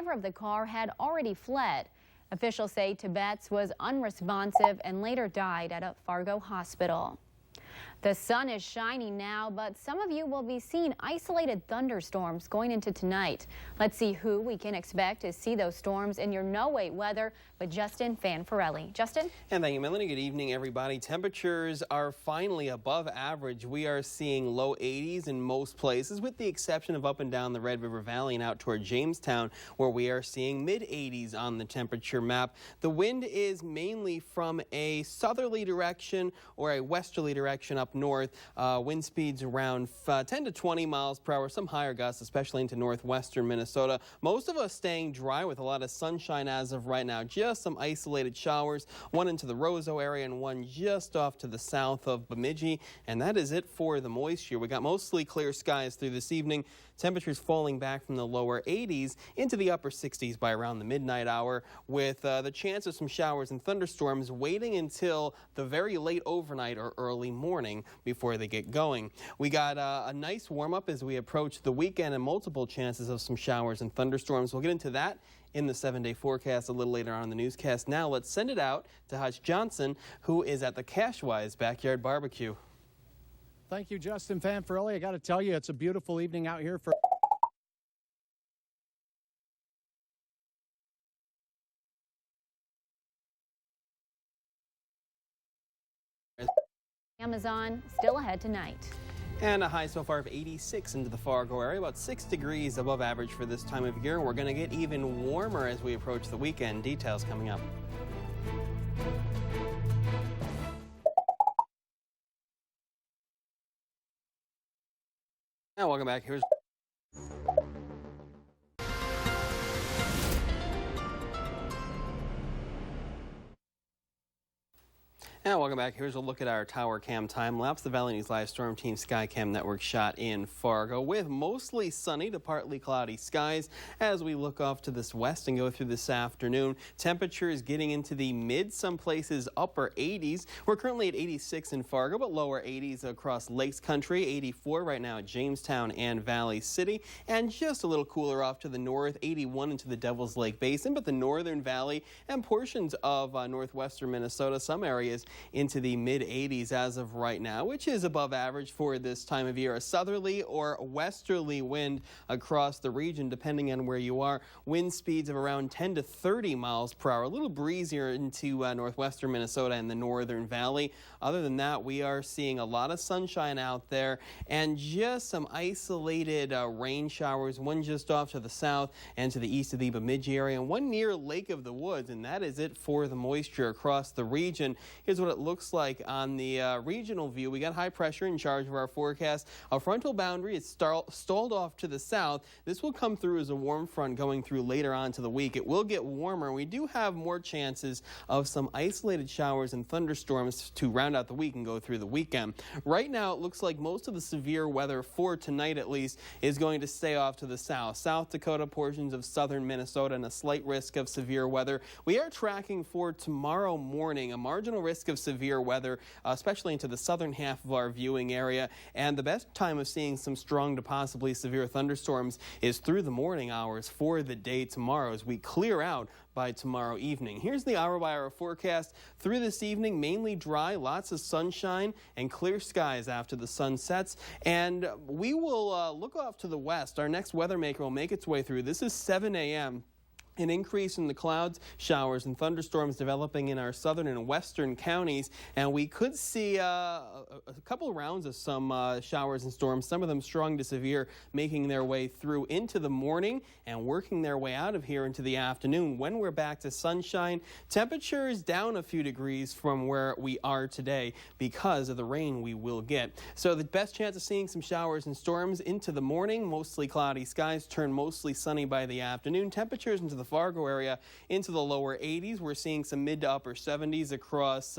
driver of the car had already fled. Officials say Tibbetts was unresponsive and later died at a Fargo hospital. The sun is shining now, but some of you will be seeing isolated thunderstorms going into tonight. Let's see who we can expect to see those storms in your no-wait weather with Justin Fanfarelli. Justin? And thank you, Melanie. Good evening, everybody. Temperatures are finally above average. We are seeing low 80s in most places, with the exception of up and down the Red River Valley and out toward Jamestown, where we are seeing mid-80s on the temperature map. The wind is mainly from a southerly direction or a westerly direction up north. Wind speeds around 10 to 20 miles per hour, some higher gusts, especially into northwestern Minnesota. Most of us staying dry with a lot of sunshine as of right now. Just some isolated showers, one into the Roseau area and one just off to the south of Bemidji. And that is it for the moisture. We got mostly clear skies through this evening. Temperatures falling back from the lower 80s into the upper 60s by around the midnight hour, with the chance of some showers and thunderstorms waiting until the very late overnight or early morning before they get going. We got a nice warm-up as we approach the weekend and multiple chances of some showers and thunderstorms. We'll get into that in the 7-day forecast a little later on in the newscast. Now let's send it out to Hutch Johnson, who is at the Cashwise Backyard Barbecue. Thank you, Justin Fanfarelli. I got to tell you, it's a beautiful evening out here for Amazon still ahead tonight. And a high so far of 86 into the Fargo area, about 6 degrees above average for this time of year. We're going to get even warmer as we approach the weekend. Details coming up. Now, welcome back. Here's And welcome back. Here's a look at our tower cam time lapse. The Valley News Live Storm Team Skycam Network shot in Fargo with mostly sunny to partly cloudy skies as we look off to this west and go through this afternoon. Temperatures getting into the mid, some places upper 80s. We're currently at 86 in Fargo, but lower 80s across Lakes Country. 84 right now at Jamestown and Valley City, and just a little cooler off to the north. 81 into the Devil's Lake Basin, but the Northern Valley and portions of northwestern Minnesota, some areas into the mid-80s as of right now, which is above average for this time of year. A southerly or westerly wind across the region, depending on where you are. Wind speeds of around 10 to 30 miles per hour. A little breezier into northwestern Minnesota and the Northern Valley. Other than that, we are seeing a lot of sunshine out there and just some isolated rain showers, one just off to the south and to the east of the Bemidji area, and one near Lake of the Woods. And that is it for the moisture across the region. Here's what it looks like on the regional view. We got high pressure in charge of our forecast. A frontal boundary is stalled off to the south. This will come through as a warm front going through later on to the week. It will get warmer. We do have more chances of some isolated showers and thunderstorms to round out the week and go through the weekend. Right now, it looks like most of the severe weather for tonight, at least, is going to stay off to the south. South Dakota, portions of southern Minnesota, and a slight risk of severe weather. We are tracking for tomorrow morning a marginal risk of severe weather, especially into the southern half of our viewing area. And the best time of seeing some strong to possibly severe thunderstorms is through the morning hours for the day tomorrow as we clear out by tomorrow evening. Here's the hour-by-hour forecast. Through this evening, mainly dry, lots of sunshine and clear skies after the sun sets. And we will look off to the west. Our next weather maker will make its way through. This is 7 a.m. An increase in the clouds, showers, and thunderstorms developing in our southern and western counties, and we could see a couple rounds of some showers and storms, some of them strong to severe, making their way through into the morning and working their way out of here into the afternoon. When we're back to sunshine, temperatures down a few degrees from where we are today because of the rain we will get. So the best chance of seeing some showers and storms into the morning, mostly cloudy skies, turn mostly sunny by the afternoon. Temperatures into the the Fargo area into the lower 80s. We're seeing some mid to upper 70s across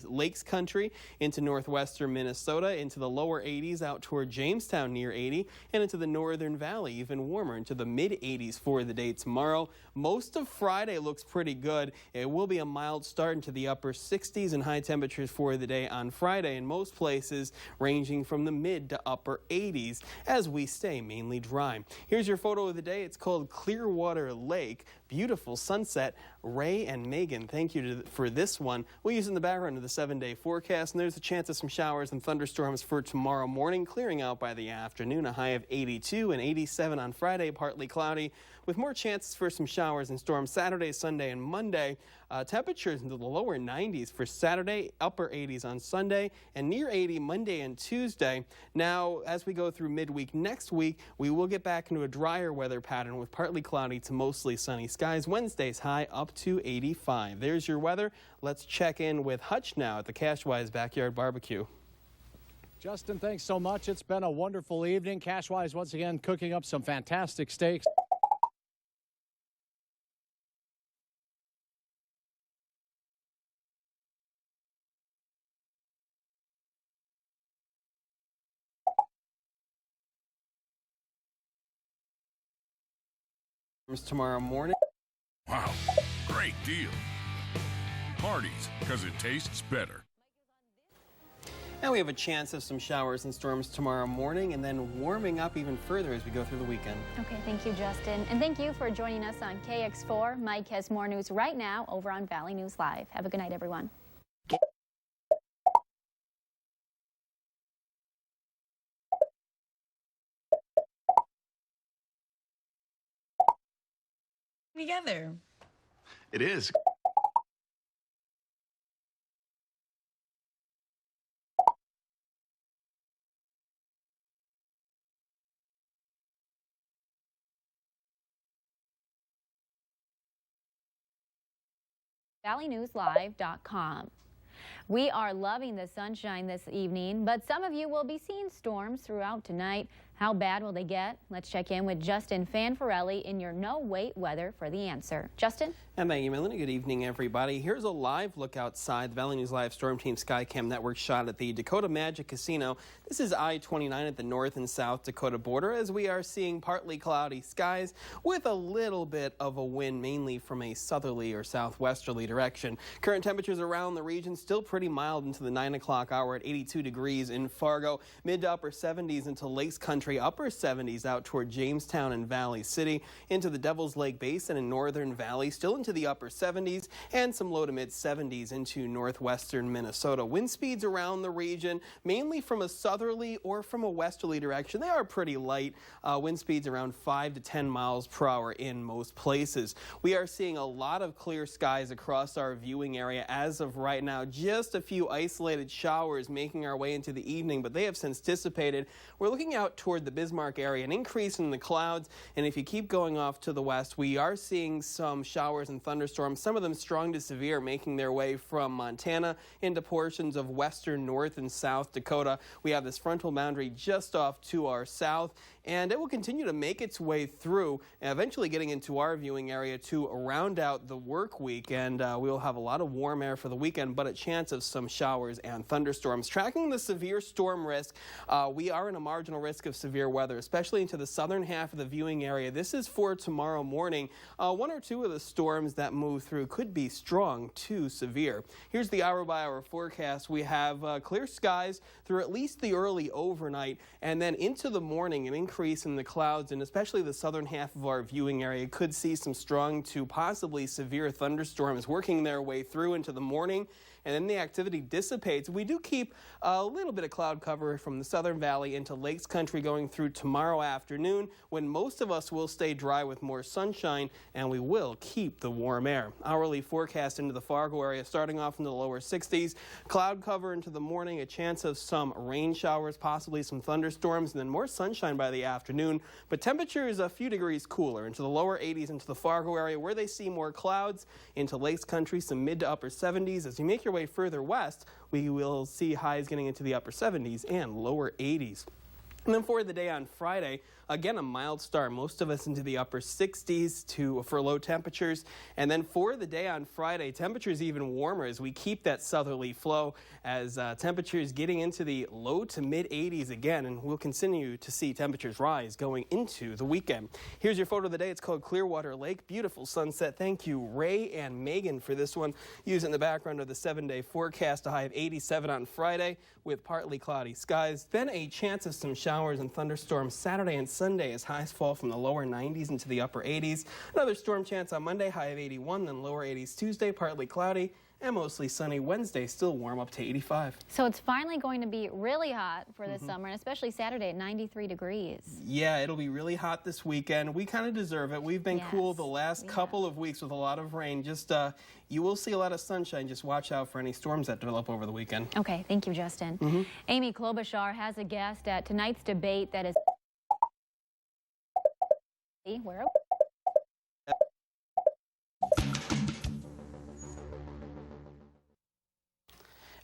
Lakes Country into northwestern Minnesota, into the lower 80s out toward Jamestown near 80, and into the Northern Valley, even warmer into the mid 80s for the day tomorrow. Most of Friday looks pretty good. It will be a mild start into the upper 60s and high temperatures for the day on Friday in most places, ranging from the mid to upper 80s as we stay mainly dry. Here's your photo of the day. It's called Clearwater Lake. Beautiful sunset. Ray and Megan, thank you for this one. We'll use in the background of the 7-day forecast, and there's a chance of some showers and thunderstorms for tomorrow morning, clearing out by the afternoon. A high of 82 and 87 on Friday, partly cloudy, with more chances for some showers and storms Saturday, Sunday, and Monday. Temperatures into the lower 90s for Saturday, upper 80s on Sunday, and near 80 Monday and Tuesday. Now, as we go through midweek next week, we will get back into a drier weather pattern with partly cloudy to mostly sunny skies. Wednesday's high up to 85. There's your weather. Let's check in with Hutch now at the Cashwise Backyard Barbecue. Justin, thanks so much. It's been a wonderful evening. Cashwise once again cooking up some fantastic steaks. Tomorrow morning. Wow, great deal. Hardee's, because it tastes better. And we have a chance of some showers and storms tomorrow morning, and then warming up even further as we go through the weekend. Okay, thank you, Justin. And thank you for joining us on KX4. Mike has more news right now over on Valley News Live. Have a good night, everyone. Together. It is. ValleyNewsLive.com. We are loving the sunshine this evening, but some of you will be seeing storms throughout tonight. How bad will they get? Let's check in with Justin Fanfarelli in your no-wait weather for the answer. Justin? And thank you, Melanie. Good evening, everybody. Here's a live look outside. The Valley News Live Storm Team Skycam Network shot at the Dakota Magic Casino. This is I-29 at the North and South Dakota border, as we are seeing partly cloudy skies with a little bit of a wind, mainly from a southerly or southwesterly direction. Current temperatures around the region still pretty mild into the 9 o'clock hour at 82 degrees in Fargo, mid to upper 70s into Lakes Country, upper 70s out toward Jamestown and Valley City, into the Devil's Lake Basin and Northern Valley, still into the upper 70s, and some low to mid 70s into northwestern Minnesota. Wind speeds around the region, mainly from a southerly or from a westerly direction. They are pretty light. Wind speeds around 5 to 10 miles per hour in most places. We are seeing a lot of clear skies across our viewing area as of right now. Just a few isolated showers making our way into the evening, but they have since dissipated. We're looking out toward the Bismarck area, an increase in the clouds, and if you keep going off to the west, we are seeing some showers and thunderstorms, some of them strong to severe, making their way from Montana into portions of western North and South Dakota. We have this frontal boundary just off to our south, and it will continue to make its way through, eventually getting into our viewing area to round out the work week, and we will have a lot of warm air for the weekend, but a chance of some showers and thunderstorms. Tracking the severe storm risk, we are in a marginal risk of severe weather, especially into the southern half of the viewing area. This is for tomorrow morning. One or two of the storms that move through could be strong to severe. Here's the hour-by-hour forecast. We have clear skies through at least the early overnight, and then into the morning, an increase in the clouds, and especially the southern half of our viewing area could see some strong to possibly severe thunderstorms working their way through into the morning, and then the activity dissipates. We do keep a little bit of cloud cover from the southern valley into Lakes Country going through tomorrow afternoon, when most of us will stay dry with more sunshine, and we will keep the warm air. Hourly forecast into the Fargo area starting off in the lower 60s. Cloud cover into the morning, a chance of some rain showers, possibly some thunderstorms, and then more sunshine by the afternoon. But temperatures a few degrees cooler into the lower 80s into the Fargo area, where they see more clouds. Into Lakes Country, some mid to upper 70s. As you make your way further west, we will see highs getting into the upper 70s and lower 80s. And then for the day on Friday, Again, a mild start. Most of us into the upper 60s for low temperatures. And then for the day on Friday, temperatures even warmer as we keep that southerly flow as temperatures getting into the low to mid 80s again. And we'll continue to see temperatures rise going into the weekend. Here's your photo of the day. It's called Clearwater Lake. Beautiful sunset. Thank you, Ray and Megan, for this one. Using the background of the 7-day forecast, a high of 87 on Friday with partly cloudy skies. Then a chance of some showers and thunderstorms Saturday and Sunday as highs fall from the lower 90s into the upper 80s. Another storm chance on Monday, high of 81, then lower 80s Tuesday, partly cloudy. And mostly sunny Wednesday, still warm up to 85. So it's finally going to be really hot for this summer, and especially Saturday at 93 degrees. Yeah, it'll be really hot this weekend. We kind of deserve it. We've been cool the last couple of weeks with a lot of rain. Just you will see a lot of sunshine. Just watch out for any storms that develop over the weekend. Okay, thank you, Justin. Amy Klobuchar has a guest at tonight's debate that is... Where?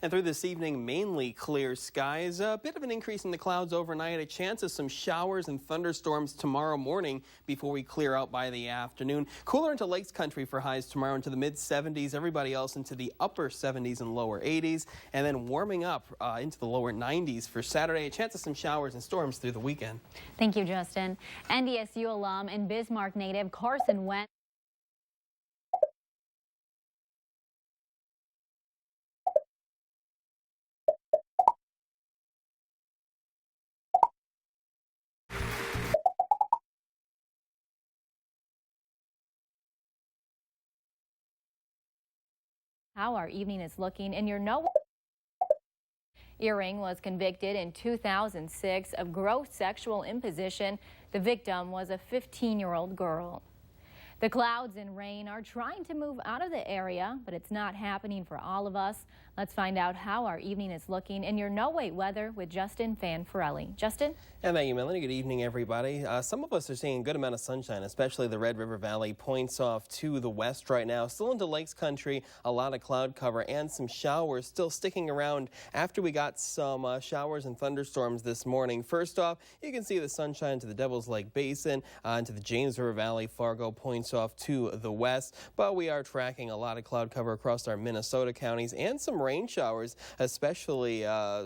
And through this evening, mainly clear skies. A bit of an increase in the clouds overnight. A chance of some showers and thunderstorms tomorrow morning before we clear out by the afternoon. Cooler into Lakes Country for highs tomorrow into the mid-70s. Everybody else into the upper 70s and lower 80s. And then warming up into the lower 90s for Saturday. A chance of some showers and storms through the weekend. Thank you, Justin. NDSU alum and Bismarck native Carson Wentz how our evening is looking, and Earring was convicted in 2006 of gross sexual imposition. The victim was a 15-year-old girl. The clouds and rain are trying to move out of the area, but it's not happening for all of us. Let's find out how our evening is looking in your no-wait weather with Justin Fanfarelli. Justin? And thank you, Melanie. Good evening, everybody. Some of us are seeing a good amount of sunshine, especially the Red River Valley points off to the west right now. Still into Lakes Country, a lot of cloud cover and some showers still sticking around after we got some showers and thunderstorms this morning. First off, you can see the sunshine to the Devil's Lake Basin, into the James River Valley. Fargo points off to the west, but we are tracking a lot of cloud cover across our Minnesota counties and some rain showers, especially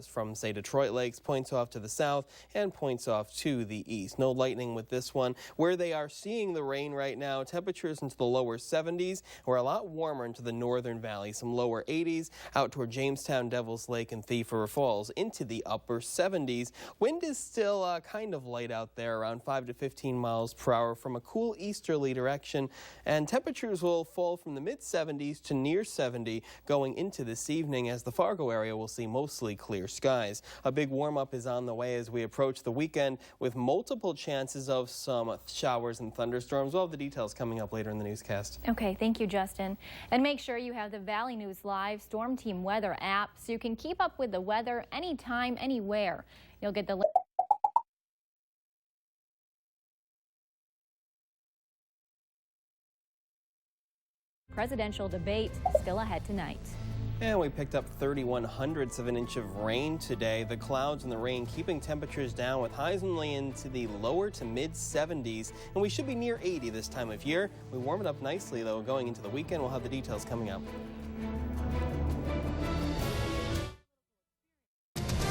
from, say, Detroit Lakes, points off to the south and points off to the east. No lightning with this one. Where they are seeing the rain right now, temperatures into the lower 70s. We're a lot warmer into the northern valley, some lower 80s out toward Jamestown, Devil's Lake, and Thief River Falls into the upper 70s. Wind is still kind of light out there, around 5 to 15 miles per hour from a cool easterly direction, and temperatures will fall from the mid-70s to near 70 going into this evening, as the Fargo area will see mostly clear skies. A big warm-up is on the way as we approach the weekend with multiple chances of some showers and thunderstorms. We'll have the details coming up later in the newscast. Okay, thank you, Justin. And make sure you have the Valley News Live Storm Team Weather app so you can keep up with the weather anytime, anywhere. You'll get the presidential debate still ahead tonight. And we picked up 31/100ths of an inch of rain today. The clouds and the rain keeping temperatures down with highs only into the lower to mid 70s. And we should be near 80 this time of year. We warm it up nicely, though, going into the weekend. We'll have the details coming up.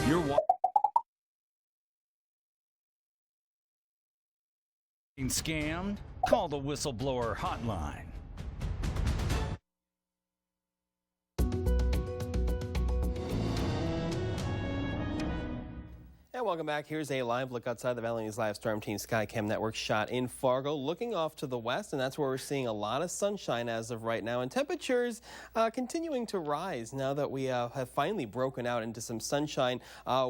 You're being scammed? Call the whistleblower hotline. And welcome back. Here's a live look outside the Valley News Live Storm Team Skycam Network shot in Fargo, looking off to the west, and that's where we're seeing a lot of sunshine as of right now, and temperatures continuing to rise now that we have finally broken out into some sunshine.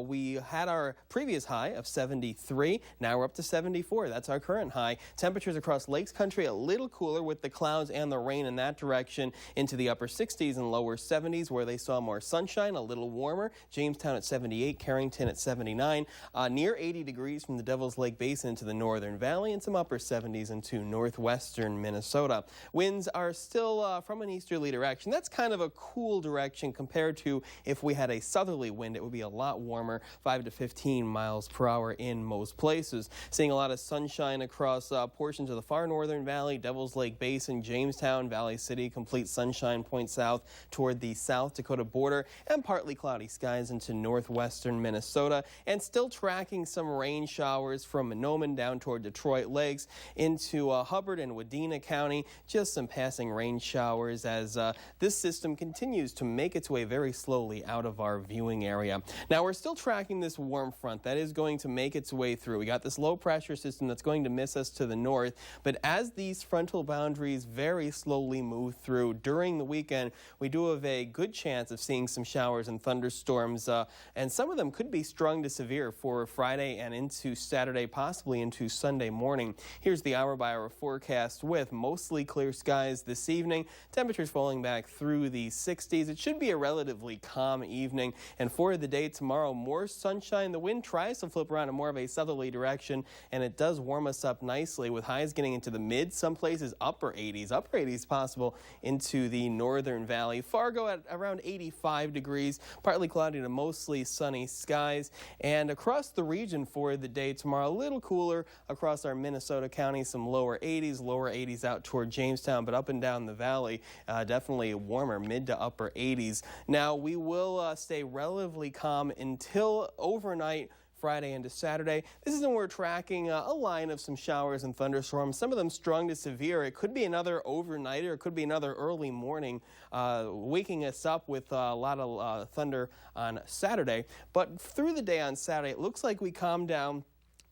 We had our previous high of 73. Now we're up to 74. That's our current high. Temperatures across Lakes Country a little cooler with the clouds and the rain in that direction, into the upper 60s and lower 70s where they saw more sunshine, a little warmer. Jamestown at 78, Carrington at 79. sunshine, near 80 degrees from the Devil's Lake Basin to the northern valley, and some upper 70s into northwestern Minnesota. Winds are still from an easterly direction. That's kind of a cool direction compared to if we had a southerly wind. It would be a lot warmer, 5 to 15 miles per hour in most places. Seeing a lot of sunshine across portions of the far northern valley, Devil's Lake Basin, Jamestown, Valley City, complete sunshine point south toward the South Dakota border, and partly cloudy skies into northwestern Minnesota, and still tracking some rain showers from Mahnomen down toward Detroit Lakes into Hubbard and Wadena County. Just some passing rain showers as this system continues to make its way very slowly out of our viewing area. Now we're still tracking this warm front that is going to make its way through. We got this low pressure system that's going to miss us to the north, but as these frontal boundaries very slowly move through during the weekend, we do have a good chance of seeing some showers and thunderstorms, and some of them could be strong to severe for Friday and into Saturday, possibly into Sunday morning. Here's the hour-by-hour forecast with mostly clear skies this evening. Temperatures falling back through the 60s. It should be a relatively calm evening, and for the day tomorrow, more sunshine. The wind tries to flip around in more of a southerly direction, and it does warm us up nicely with highs getting into the mid, some places upper 80s possible into the northern valley. Fargo at around 85 degrees, partly cloudy to mostly sunny skies, and across the region for the day tomorrow, a little cooler across our Minnesota counties, some lower 80s out toward Jamestown, but up and down the valley, definitely warmer, mid to upper 80s. Now, we will stay relatively calm until overnight Friday into Saturday. This is when we're tracking a line of some showers and thunderstorms, some of them strong to severe. It could be another overnighter, it could be another early morning, waking us up with a lot of thunder on Saturday. But through the day on Saturday, it looks like we calm down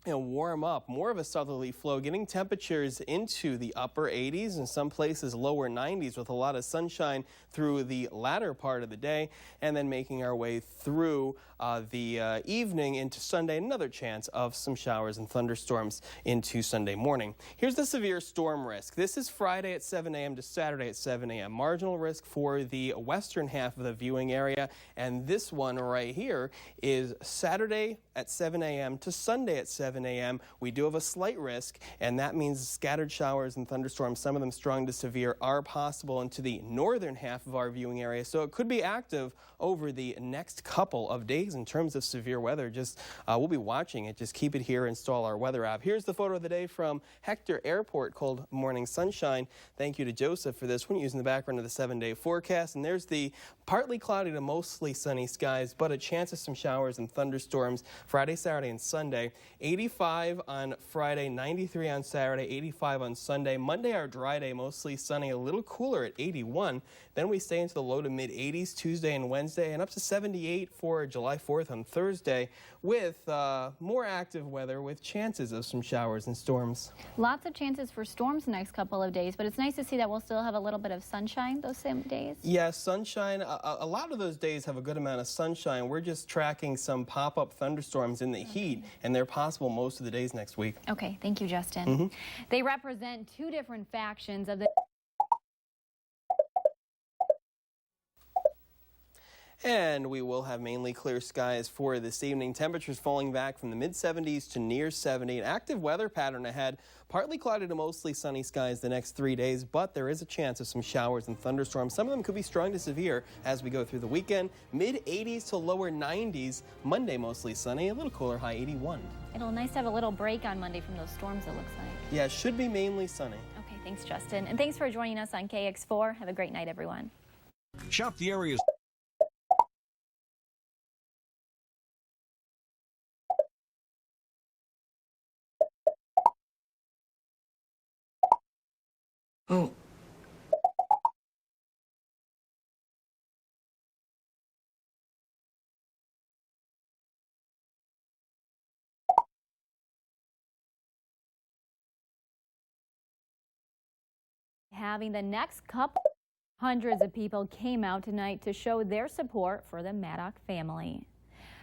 and warm up, more of a southerly flow, getting temperatures into the upper 80s and some places lower 90s with a lot of sunshine through the latter part of the day, and then making our way through the evening into Sunday. Another chance of some showers and thunderstorms into Sunday morning. Here's the severe storm risk. This is Friday at 7 a.m. to Saturday at 7 a.m. Marginal risk for the western half of the viewing area, and this one right here is Saturday at 7 a.m. to Sunday at 7 a.m. We do have a slight risk, and that means scattered showers and thunderstorms, some of them strong to severe, are possible into the northern half of our viewing area. So it could be active over the next couple of days in terms of severe weather. Just we'll be watching it. Just keep it here, install our weather app. Here's the photo of the day from Hector Airport called Morning Sunshine. Thank you to Joseph for this one, using the background of the 7-day forecast. And there's the partly cloudy to mostly sunny skies, but a chance of some showers and thunderstorms Friday, Saturday, and Sunday. 85 on Friday, 93 on Saturday, 85 on Sunday. Monday, our dry day, mostly sunny, a little cooler at 81. Then we stay into the low to mid 80s Tuesday and Wednesday, and up to 78 for July 4th on Thursday, with more active weather with chances of some showers and storms. Lots of chances for storms the next couple of days, but it's nice to see that we'll still have a little bit of sunshine those same days. Yeah, sunshine. A lot of those days have a good amount of sunshine. We're just tracking some pop-up thunderstorms in the heat, and they're possible most of the days next week. Okay, thank you, Justin. They represent two different factions of the... And we will have mainly clear skies for this evening. Temperatures falling back from the mid-70s to near 70. An active weather pattern ahead. Partly cloudy to mostly sunny skies the next 3 days, but there is a chance of some showers and thunderstorms. Some of them could be strong to severe as we go through the weekend. Mid-80s to lower 90s. Monday mostly sunny, a little cooler, high 81. It'll be nice to have a little break on Monday from those storms, it looks like. Yeah, it should be mainly sunny. Okay, thanks, Justin. And thanks for joining us on KX4. Have a great night, everyone. Shop the area's Oh. Having the next couple, hundreds of people came out tonight to show their support for the Maddock family.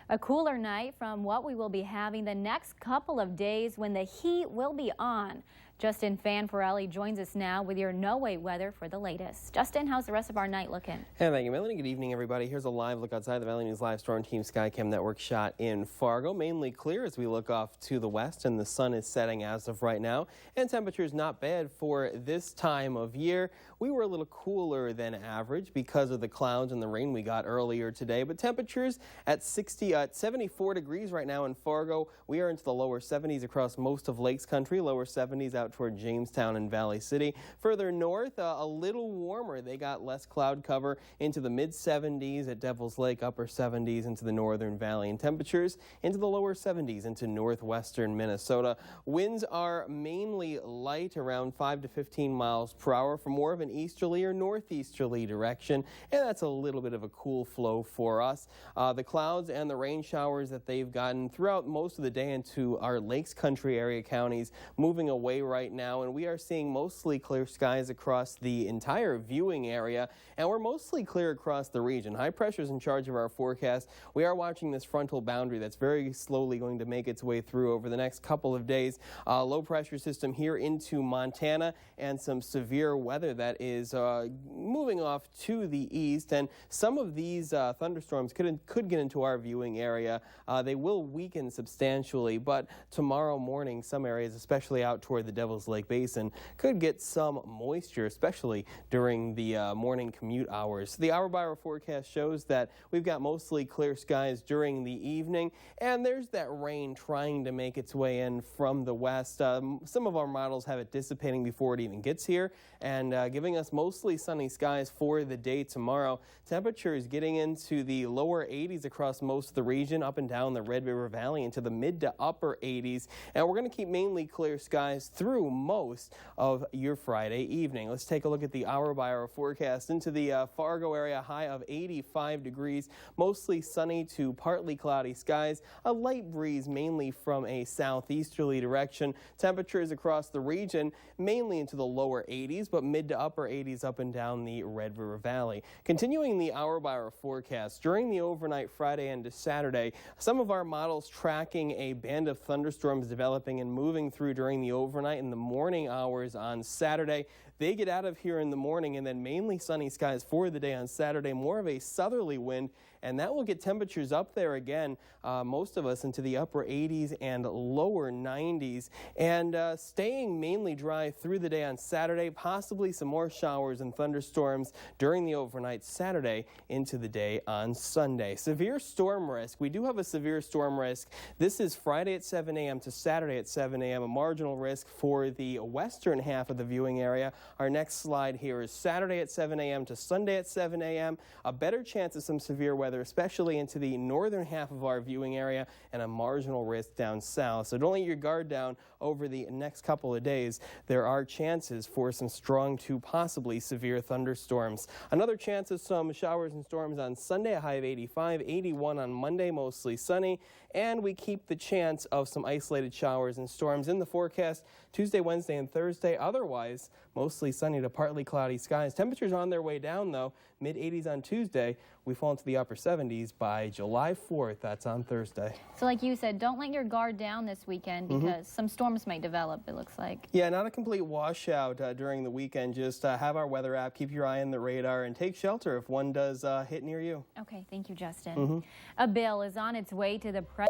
A cooler night from what we will be having the next couple of days when the heat will be on. Justin Fanfarelli joins us now with your no-wait weather for the latest. Justin, how's the rest of our night looking? Hey, thank you, Melanie. Good evening, everybody. Here's a live look outside the Valley News Live Storm Team Skycam Network shot in Fargo. Mainly clear as we look off to the west, and the sun is setting as of right now. And temperatures not bad for this time of year. We were a little cooler than average because of the clouds and the rain we got earlier today. But temperatures at 74 degrees right now in Fargo. We are into the lower 70s across most of Lakes Country, lower 70s out toward Jamestown and Valley City. Further north, a little warmer. They got less cloud cover into the mid-70s at Devil's Lake, upper 70s into the northern valley, and temperatures into the lower 70s into northwestern Minnesota. Winds are mainly light, around 5 to 15 miles per hour for more of an easterly or northeasterly direction, and that's a little bit of a cool flow for us. The clouds and the rain showers that they've gotten throughout most of the day into our Lakes Country area counties moving away right now, and we are seeing mostly clear skies across the entire viewing area, and we're mostly clear across the region. High pressure is in charge of our forecast. We are watching this frontal boundary that's very slowly going to make its way through over the next couple of days. Low pressure system here into Montana and some severe weather that is moving off to the east, and some of these thunderstorms could get into our viewing area. They will weaken substantially, but tomorrow morning some areas, especially out toward the Devil's Lake Basin, could get some moisture, especially during the morning commute hours. The hour-by-hour forecast shows that we've got mostly clear skies during the evening, and there's that rain trying to make its way in from the west. Some of our models have it dissipating before it even gets here, and giving us mostly sunny skies for the day tomorrow. Temperatures getting into the lower 80s across most of the region, up and down the Red River Valley into the mid to upper 80s, and we're going to keep mainly clear skies through most of your Friday evening. Let's take a look at the hour-by-hour forecast into the Fargo area. High of 85 degrees, mostly sunny to partly cloudy skies, a light breeze mainly from a southeasterly direction. Temperatures across the region mainly into the lower 80s, but mid to upper 80s up and down the Red River Valley. Continuing the hour-by-hour forecast, during the overnight Friday into Saturday, some of our models tracking a band of thunderstorms developing and moving through during the overnight and the morning hours on Saturday. They get out of here in the morning, and then mainly sunny skies for the day on Saturday, more of a southerly wind, and that will get temperatures up there again, most of us into the upper 80s and lower 90s, and staying mainly dry through the day on Saturday, possibly some more showers and thunderstorms during the overnight Saturday into the day on Sunday. Severe storm risk. We do have a severe storm risk. This is Friday at 7 a.m. to Saturday at 7 a.m. A marginal risk for the western half of the viewing area. Our next slide here is Saturday at 7 a.m. to Sunday at 7 a.m. A better chance of some severe weather, especially into the northern half of our viewing area, and a marginal risk down south. So don't let your guard down over the next couple of days. There are chances for some strong to possibly severe thunderstorms. Another chance of some showers and storms on Sunday, a high of 85, 81 on Monday, mostly sunny, and we keep the chance of some isolated showers and storms in the forecast Tuesday, Wednesday, and Thursday. Otherwise, mostly sunny to partly cloudy skies. Temperatures on their way down, though. Mid-80s on Tuesday. We fall into the upper 70s by July 4th. That's on Thursday. So like you said, don't let your guard down this weekend because some storms might develop, it looks like. Yeah, not a complete washout during the weekend. Just have our weather app, keep your eye on the radar, and take shelter if one does hit near you. Okay, thank you, Justin. A bill is on its way to the president.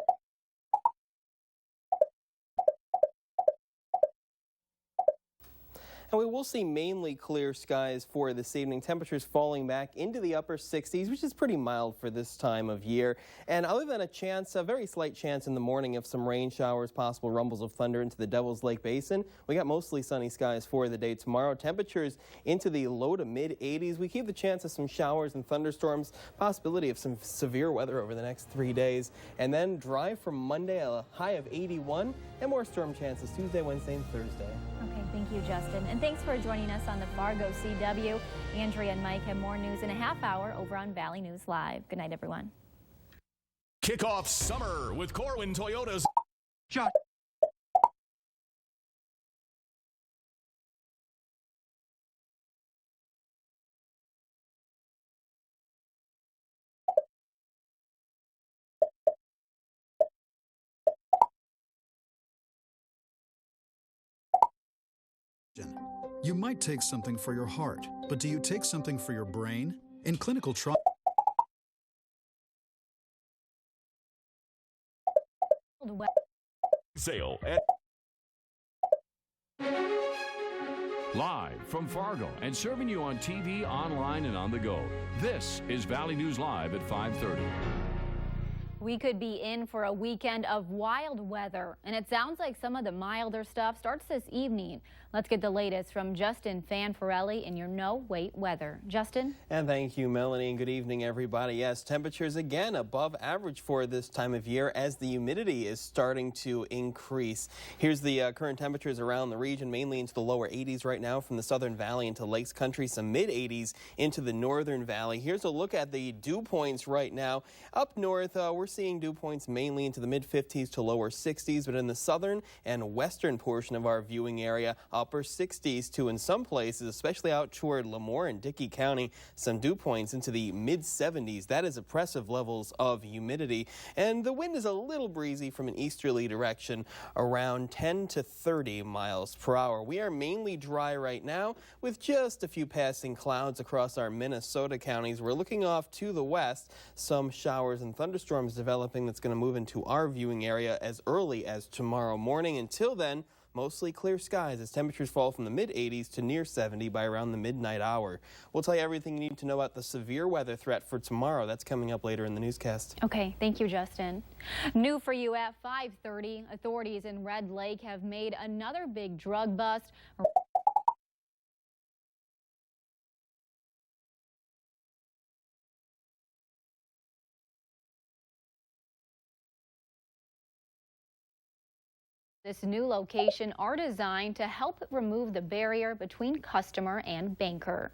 And we will see mainly clear skies for this evening. Temperatures falling back into the upper 60s, which is pretty mild for this time of year. And other than a very slight chance in the morning of some rain showers, possible rumbles of thunder into the Devil's Lake Basin, we got mostly sunny skies for the day tomorrow. Temperatures into the low to mid 80s. We keep the chance of some showers and thunderstorms, possibility of some severe weather over the next 3 days. And then dry from Monday, a high of 81, and more storm chances Tuesday, Wednesday, and Thursday. Okay, thank you, Justin. And thanks for joining us on the Fargo CW. Andrea and Mike have more news in a half hour over on Valley News Live. Good night, everyone. Kick off summer with Corwin Toyota's You might take something for your heart, but do you take something for your brain? In clinical trials, Sale at live from Fargo and serving you on TV, online, and on the go. This is Valley News Live at 5:30. We could be in for a weekend of wild weather, and it sounds like some of the milder stuff starts this evening. Let's get the latest from Justin Fanfarelli in your No Wait weather. Justin? And thank you, Melanie, and good evening, everybody. Yes, temperatures again above average for this time of year as the humidity is starting to increase. Here's the current temperatures around the region, mainly into the lower 80s right now from the Southern Valley into Lakes Country, some mid-80s into the Northern Valley. Here's a look at the dew points right now. Up north, we're seeing dew points mainly into the mid-50s to lower 60s, but in the southern and western portion of our viewing area, upper 60s to, in some places, especially out toward Lemoore and Dickey County, some dew points into the mid-70s. That is oppressive levels of humidity, and the wind is a little breezy from an easterly direction, around 10 to 30 miles per hour. We are mainly dry right now with just a few passing clouds across our Minnesota counties. We're looking off to the west, some showers and thunderstorms developing that's going to move into our viewing area as early as tomorrow morning. Until then, mostly clear skies as temperatures fall from the mid-80s to near 70 by around the midnight hour. We'll tell you everything you need to know about the severe weather threat for tomorrow. That's coming up later in the newscast. Okay, thank you, Justin. New for you at 5:30, authorities in Red Lake have made another big drug bust. This new location are designed to help remove the barrier between customer and banker.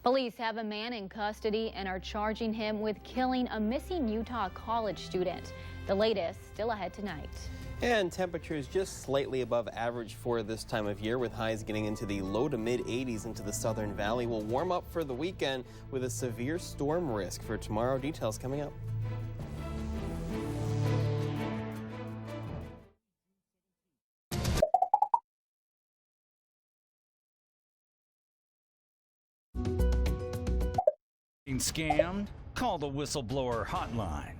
Police have a man in custody and are charging him with killing a missing Utah college student. The latest still ahead tonight. And temperatures just slightly above average for this time of year, with highs getting into the low to mid 80s into the Southern Valley. Will warm up for the weekend with a severe storm risk for tomorrow. Details coming up. Scammed? Call the whistleblower hotline.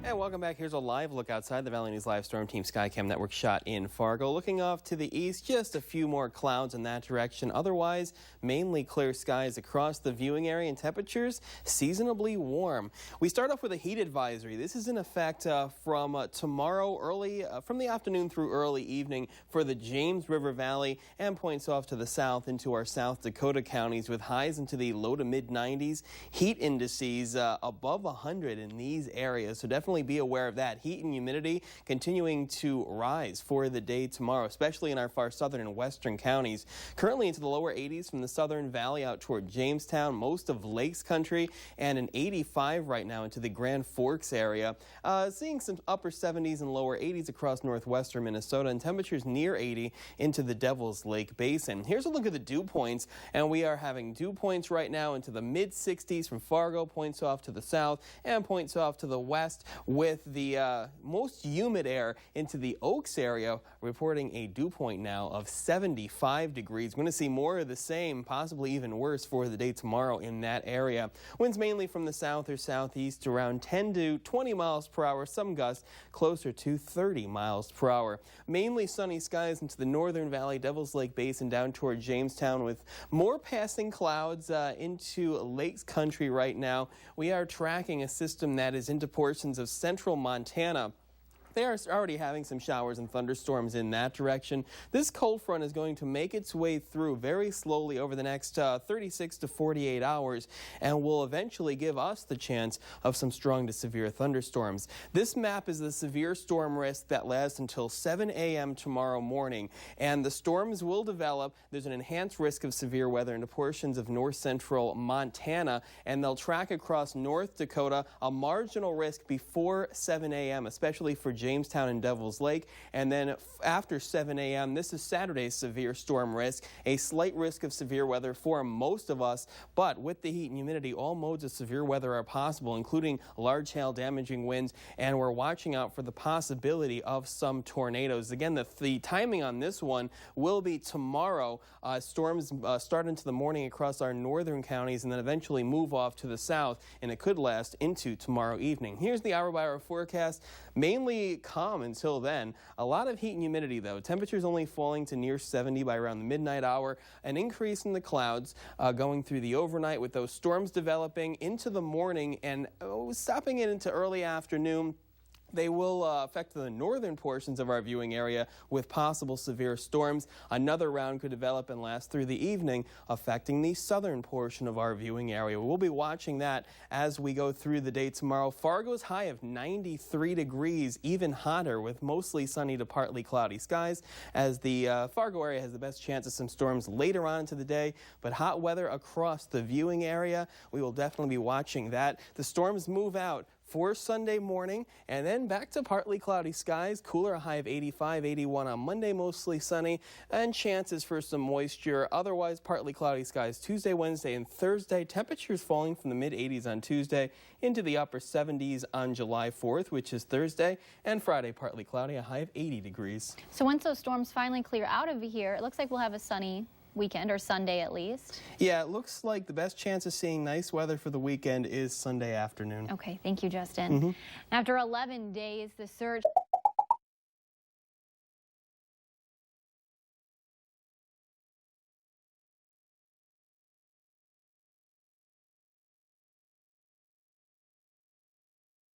And welcome back. Here's a live look outside the Valley News Live Storm Team Skycam Network shot in Fargo. Looking off to the east, just a few more clouds in that direction. Otherwise, mainly clear skies across the viewing area and temperatures seasonably warm. We start off with a heat advisory. This is in effect from tomorrow early, from the afternoon through early evening for the James River Valley and points off to the south into our South Dakota counties with highs into the low to mid 90s. Heat indices above 100 in these areas. So definitely be aware of that. Heat and humidity continuing to rise for the day tomorrow, especially in our far southern and western counties. Currently into the lower 80s from the Southern Valley out toward Jamestown, most of Lakes Country, and an 85 right now into the Grand Forks area. Seeing some upper 70s and lower 80s across northwestern Minnesota, and temperatures near 80 into the Devil's Lake Basin. Here's a look at the dew points, and we are having dew points right now into the mid 60s from Fargo, points off to the south, and points off to the west, with the most humid air into the Oaks area, reporting a dew point now of 75 degrees. We're going to see more of the same, possibly even worse for the day tomorrow in that area. Winds mainly from the south or southeast around 10 to 20 miles per hour, some gusts closer to 30 miles per hour. Mainly sunny skies into the Northern Valley, Devil's Lake Basin down toward Jamestown, with more passing clouds into Lakes Country right now. We are tracking a system that is into portions of central Montana. They are already having some showers and thunderstorms in that direction. This cold front is going to make its way through very slowly over the next 36 to 48 hours and will eventually give us the chance of some strong to severe thunderstorms. This map is the severe storm risk that lasts until 7 a.m. tomorrow morning, and the storms will develop. There's an enhanced risk of severe weather into portions of north central Montana, and they'll track across North Dakota, a marginal risk before 7 a.m., especially for Jamestown and Devil's Lake. And then after 7 a.m., this is Saturday's severe storm risk. A slight risk of severe weather for most of us, but with the heat and humidity, all modes of severe weather are possible, including large hail, damaging winds, and we're watching out for the possibility of some tornadoes. Again, the timing on this one will be tomorrow. Storms start into the morning across our northern counties and then eventually move off to the south, and it could last into tomorrow evening. Here's the hour-by-hour forecast. Mainly calm until then. A lot of heat and humidity, though. Temperatures only falling to near 70 by around the midnight hour. An increase in the clouds going through the overnight with those storms developing into the morning and stopping it into early afternoon. They will affect the northern portions of our viewing area with possible severe storms. Another round could develop and last through the evening, affecting the southern portion of our viewing area. We'll be watching that as we go through the day tomorrow. Fargo's high of 93 degrees, even hotter with mostly sunny to partly cloudy skies, as the Fargo area has the best chance of some storms later on into the day, but hot weather across the viewing area. We will definitely be watching that. The storms move out for Sunday morning, and then back to partly cloudy skies. Cooler, a high of 85, 81 on Monday, mostly sunny, and chances for some moisture. Otherwise, partly cloudy skies Tuesday, Wednesday, and Thursday. Temperatures falling from the mid-80s on Tuesday into the upper 70s on July 4th, which is Thursday, and Friday, partly cloudy, a high of 80 degrees. So once those storms finally clear out of here, it looks like we'll have a sunny weekend, or Sunday at least. Yeah, it looks like the best chance of seeing nice weather for the weekend is Sunday afternoon. Okay, thank you, Justin. After 11 days, the surge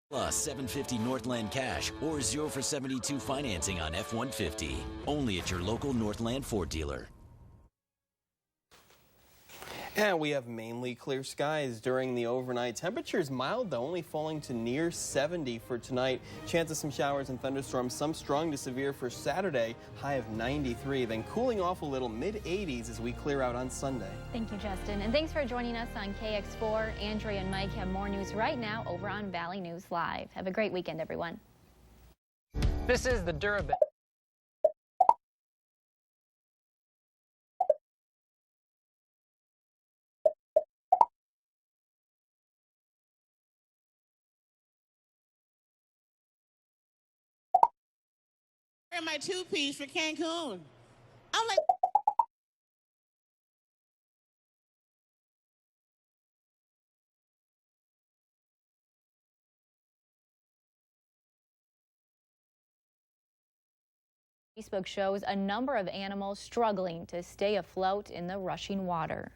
Plus 750 Northland cash or 0 for 72 financing on F-150. Only at your local Northland Ford dealer. And we have mainly clear skies during the overnight. Temperatures mild, though, only falling to near 70 for tonight. Chance of some showers and thunderstorms, some strong to severe for Saturday, high of 93. Then cooling off a little, mid-80s as we clear out on Sunday. Thank you, Justin. And thanks for joining us on KX4. Andrea and Mike have more news right now over on Valley News Live. Have a great weekend, everyone. This is the durability. My two-piece for Cancun. I'm like, Facebook shows a number of animals struggling to stay afloat in the rushing water.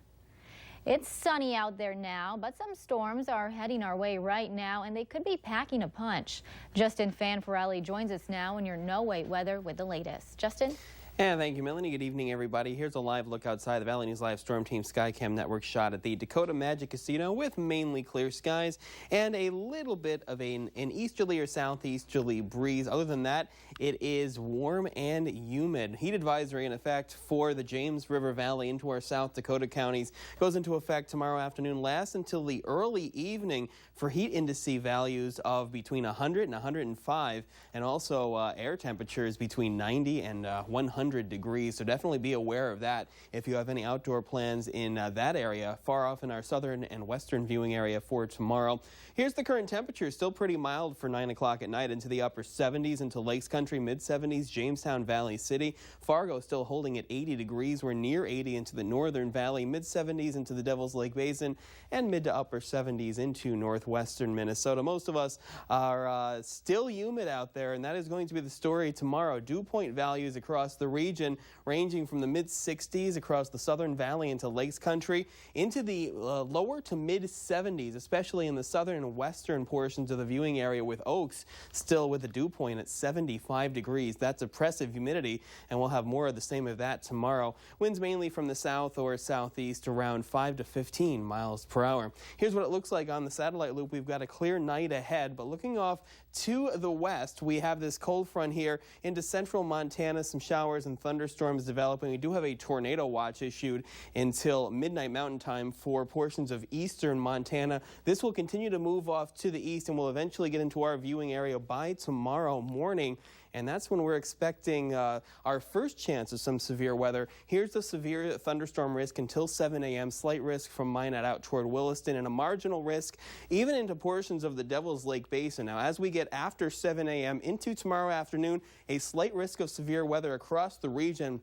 It's sunny out there now, but some storms are heading our way right now, and they could be packing a punch. Justin Fanfarelli joins us now in your no-wait weather with the latest. Justin? And thank you, Melanie. Good evening, everybody. Here's a live look outside the Valley News Live Storm Team Skycam Network shot at the Dakota Magic Casino with mainly clear skies and a little bit of an easterly or southeasterly breeze. Other than that, it is warm and humid. Heat advisory in effect for the James River Valley into our South Dakota counties goes into effect tomorrow afternoon, lasts until the early evening for heat indice values of between 100 and 105, and also air temperatures between 90 and 100 degrees. So definitely be aware of that if you have any outdoor plans in that area, far off in our southern and western viewing area for tomorrow. Here's the current temperature, still pretty mild for 9 o'clock at night, into the upper 70s into Lakes Country, mid-70s, Jamestown, Valley City. Fargo still holding at 80 degrees. We're near 80 into the northern valley, mid-70s into the Devil's Lake Basin, and mid to upper 70s into northwestern Minnesota. Most of us are still humid out there, and that is going to be the story tomorrow. Dew point values across the region ranging from the mid-60s across the southern valley into Lakes Country into the lower to mid-70s, especially in the southern and western portions of the viewing area, with Oaks still with a dew point at 75 degrees. That's oppressive humidity, and we'll have more of the same of that tomorrow. Winds mainly from the south or southeast around 5 to 15 miles per hour. Here's what it looks like on the satellite loop. We've got a clear night ahead, but looking off to the west, we have this cold front here into central Montana, some showers and thunderstorms developing. We do have a tornado watch issued until midnight Mountain Time for portions of eastern Montana. This will continue to move off to the east and will eventually get into our viewing area by tomorrow morning. And that's when we're expecting our first chance of some severe weather. Here's the severe thunderstorm risk until 7 a.m. Slight risk from Minot out toward Williston and a marginal risk even into portions of the Devil's Lake Basin. Now, as we get after 7 a.m. into tomorrow afternoon, a slight risk of severe weather across the region.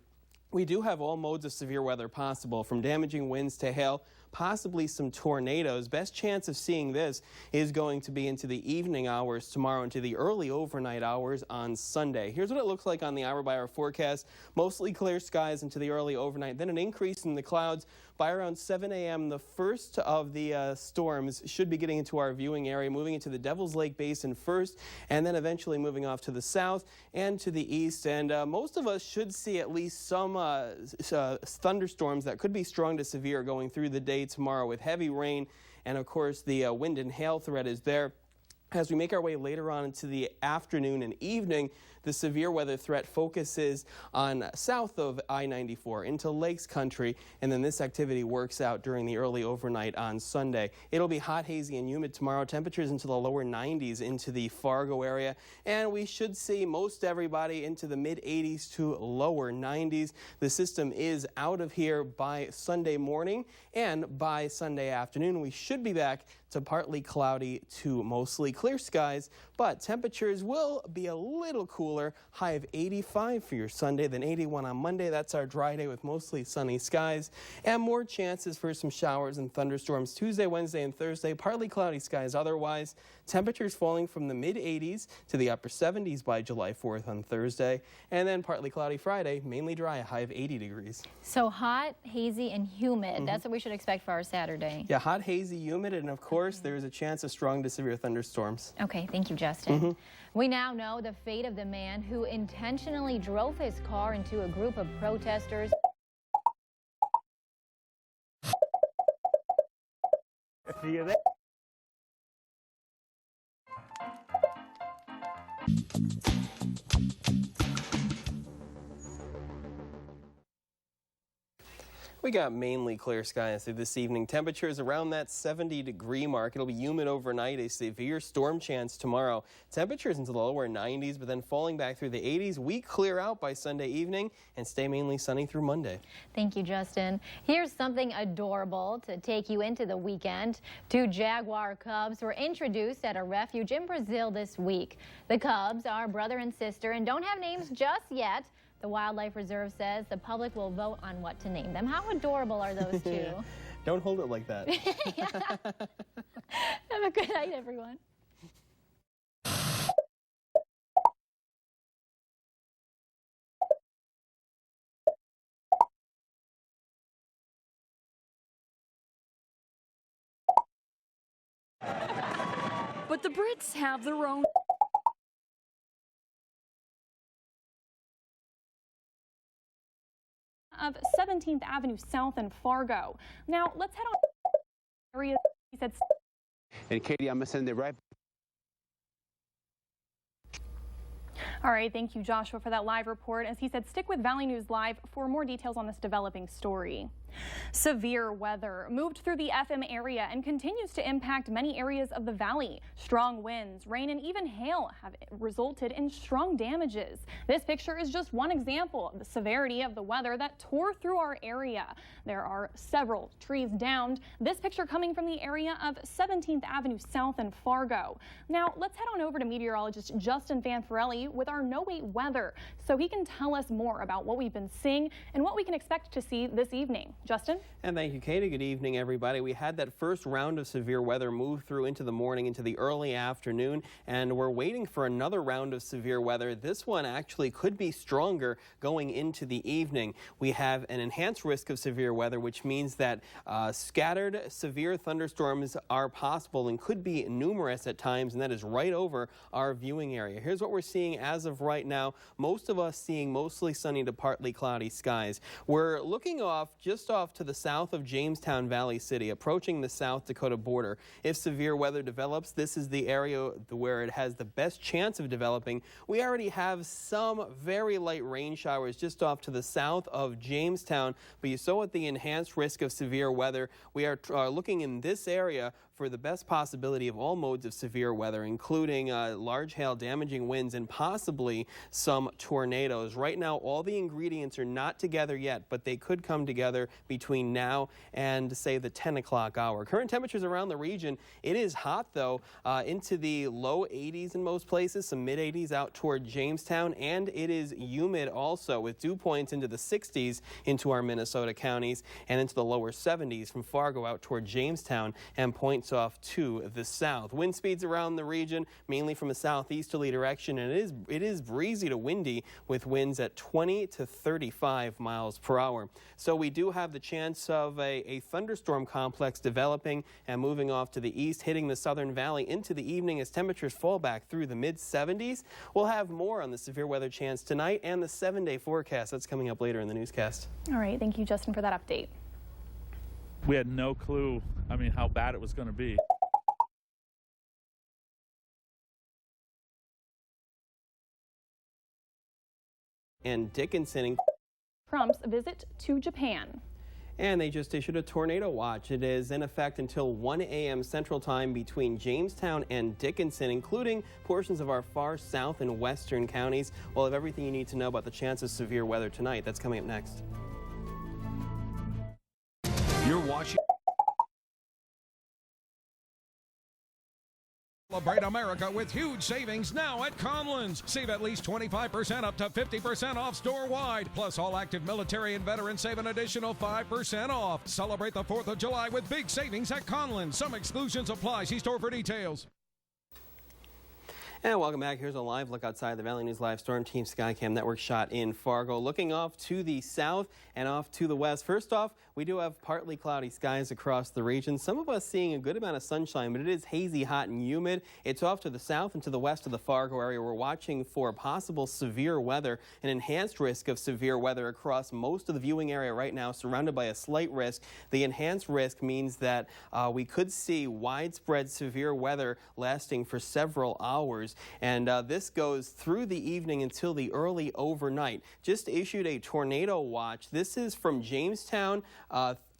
We do have all modes of severe weather possible, from damaging winds to hail, possibly some tornadoes. Best chance of seeing this is going to be into the evening hours tomorrow, into the early overnight hours on Sunday. Here's what it looks like on the hour-by-hour forecast. Mostly clear skies into the early overnight, then an increase in the clouds. By around 7 a.m., the first of the storms should be getting into our viewing area, moving into the Devil's Lake Basin first, and then eventually moving off to the south and to the east. And most of us should see at least some thunderstorms that could be strong to severe going through the day tomorrow with heavy rain. And, of course, the wind and hail threat is there. As we make our way later on into the afternoon and evening, the severe weather threat focuses on south of I-94 into Lakes Country, and then this activity works out during the early overnight on Sunday. It'll be hot, hazy, and humid tomorrow. Temperatures into the lower 90s into the Fargo area, and we should see most everybody into the mid-80s to lower 90s. The system is out of here by Sunday morning, and by Sunday afternoon, we should be back to partly cloudy to mostly clear skies, but temperatures will be a little cooler. High of 85 for your Sunday, then 81 on Monday. That's our dry day with mostly sunny skies and more chances for some showers and thunderstorms Tuesday, Wednesday, and Thursday. Partly cloudy skies otherwise. Temperatures falling from the mid-80s to the upper 70s by July 4th on Thursday, and then partly cloudy Friday, mainly dry, a high of 80 degrees. So hot, hazy, and humid. That's what we should expect for our Saturday. Yeah, hot, hazy, humid, and of course, there is a chance of strong to severe thunderstorms. Okay, thank you, Justin. We now know the fate of the man who intentionally drove his car into a group of protesters. See you there. We got mainly clear skies through this evening. Temperatures around that 70-degree mark. It'll be humid overnight, a severe storm chance tomorrow. Temperatures into the lower 90s, but then falling back through the 80s. We clear out by Sunday evening and stay mainly sunny through Monday. Thank you, Justin. Here's something adorable to take you into the weekend. 2 jaguar cubs were introduced at a refuge in Brazil this week. The cubs are brother and sister and don't have names just yet. The Wildlife Reserve says the public will vote on what to name them. How adorable are those two? Don't hold it like that. Have a good night, everyone. But the Brits have their own. Of 17th Avenue South in Fargo. Now, let's head on area. He said. And Katie, I'm going to send it right. All right, thank you, Joshua, for that live report. As he said, stick with Valley News Live for more details on this developing story. Severe weather moved through the FM area and continues to impact many areas of the valley. Strong winds, rain, and even hail have resulted in strong damages. This picture is just one example of the severity of the weather that tore through our area. There are several trees downed. This picture coming from the area of 17th Avenue South in Fargo. Now, let's head on over to meteorologist Justin Fanfarelli with our no-wait weather so he can tell us more about what we've been seeing and what we can expect to see this evening. Justin? And thank you, Katie. Good evening, everybody. We had that first round of severe weather move through into the morning, into the early afternoon, and we're waiting for another round of severe weather. This one actually could be stronger going into the evening. We have an enhanced risk of severe weather, which means that scattered severe thunderstorms are possible and could be numerous at times, and that is right over our viewing area. Here's what we're seeing as of right now. Most of us seeing mostly sunny to partly cloudy skies. We're looking off just off to the south of Jamestown Valley City, approaching the South Dakota border. If severe weather develops, this is the area where it has the best chance of developing. We already have some very light rain showers just off to the south of Jamestown, but you saw at the enhanced risk of severe weather, we are looking in this area for the best possibility of all modes of severe weather, including large hail, damaging winds, and possibly some tornadoes. Right now, all the ingredients are not together yet, but they could come together between now and, say, the 10 o'clock hour. Current temperatures around the region, it is hot, though, into the low 80s in most places, some mid-80s out toward Jamestown, and it is humid also, with dew points into the 60s into our Minnesota counties and into the lower 70s from Fargo out toward Jamestown and points off to the south. Wind speeds around the region mainly from a southeasterly direction, and it is breezy to windy with winds at 20 to 35 miles per hour. So we do have the chance of a thunderstorm complex developing and moving off to the east, hitting the southern valley into the evening as temperatures fall back through the mid-70s. We'll have more on the severe weather chance tonight and the 7-day forecast. That's coming up later in the newscast. All right, thank you, Justin, for that update. We had no clue, how bad it was going to be. And Dickinson. Trump's visit to Japan. And they just issued a tornado watch. It is in effect until 1 a.m. Central Time between Jamestown and Dickinson, including portions of our far south and western counties. We'll have everything you need to know about the chance of severe weather tonight. That's coming up next. You're watching. Celebrate America with huge savings now at Conlon's. Save at least 25% up to 50% off store-wide. Plus, all active military and veterans save an additional 5% off. Celebrate the 4th of July with big savings at Conlon's. Some exclusions apply. See store for details. And welcome back. Here's a live look outside the Valley News Live Storm Team Skycam Network shot in Fargo. Looking off to the south and off to the west. First off, we do have partly cloudy skies across the region. Some of us seeing a good amount of sunshine, but it is hazy, hot, and humid. It's off to the south and to the west of the Fargo area. We're watching for possible severe weather, an enhanced risk of severe weather across most of the viewing area right now, surrounded by a slight risk. The enhanced risk means that we could see widespread severe weather lasting for several hours. And this goes through the evening until the early overnight. Just issued a tornado watch. This is from Jamestown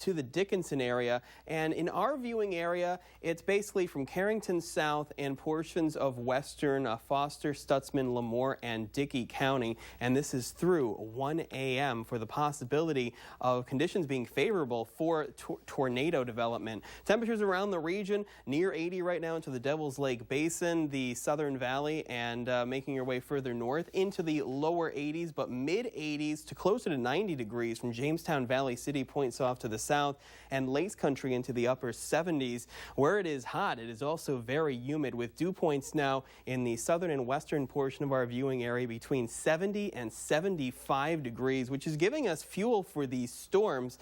to the Dickinson area, and in our viewing area, it's basically from Carrington south and portions of western Foster, Stutzman, Lemoore, and Dickey County, and this is through 1 a.m. for the possibility of conditions being favorable for tornado development. Temperatures around the region near 80 right now into the Devil's Lake Basin, the Southern Valley, and making your way further north into the lower 80s, but mid 80s to closer to 90 degrees from Jamestown Valley City points off to the south, and Lakes Country into the upper 70s. Where it is hot, it is also very humid, with dew points now in the southern and western portion of our viewing area between 70 and 75 degrees, which is giving us fuel for these storms.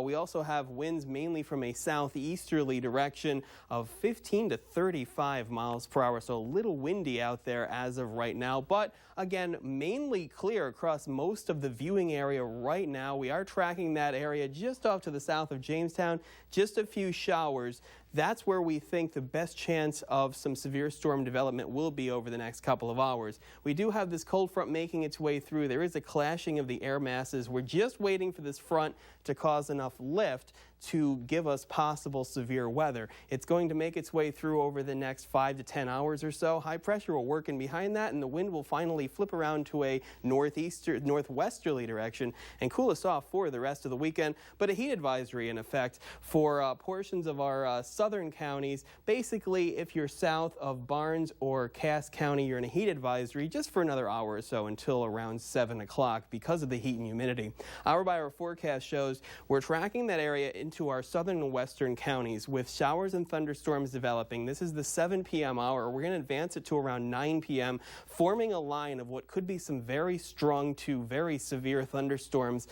We also have winds mainly from a southeasterly direction of 15 to 35 miles per hour, so a little windy out there as of right now, but again, mainly clear across most of the viewing area right now. We are tracking that area just off to the south of Jamestown, just a few showers. That's where we think the best chance of some severe storm development will be over the next couple of hours. We do have this cold front making its way through. There is a clashing of the air masses. We're just waiting for this front to cause enough lift to give us possible severe weather. It's going to make its way through over the next 5 to 10 hours or so. High pressure will work in behind that, and the wind will finally flip around to a northwesterly direction and cool us off for the rest of the weekend. But a heat advisory in effect for portions of our southern counties. Basically, if you're south of Barnes or Cass County, you're in a heat advisory just for another hour or so until around 7 o'clock because of the heat and humidity. Hour-by-hour forecast shows we're tracking that area into our southern and western counties with showers and thunderstorms developing. This is the 7 p.m. hour. We're going to advance it to around 9 p.m., forming a line of what could be some very strong to very severe thunderstorms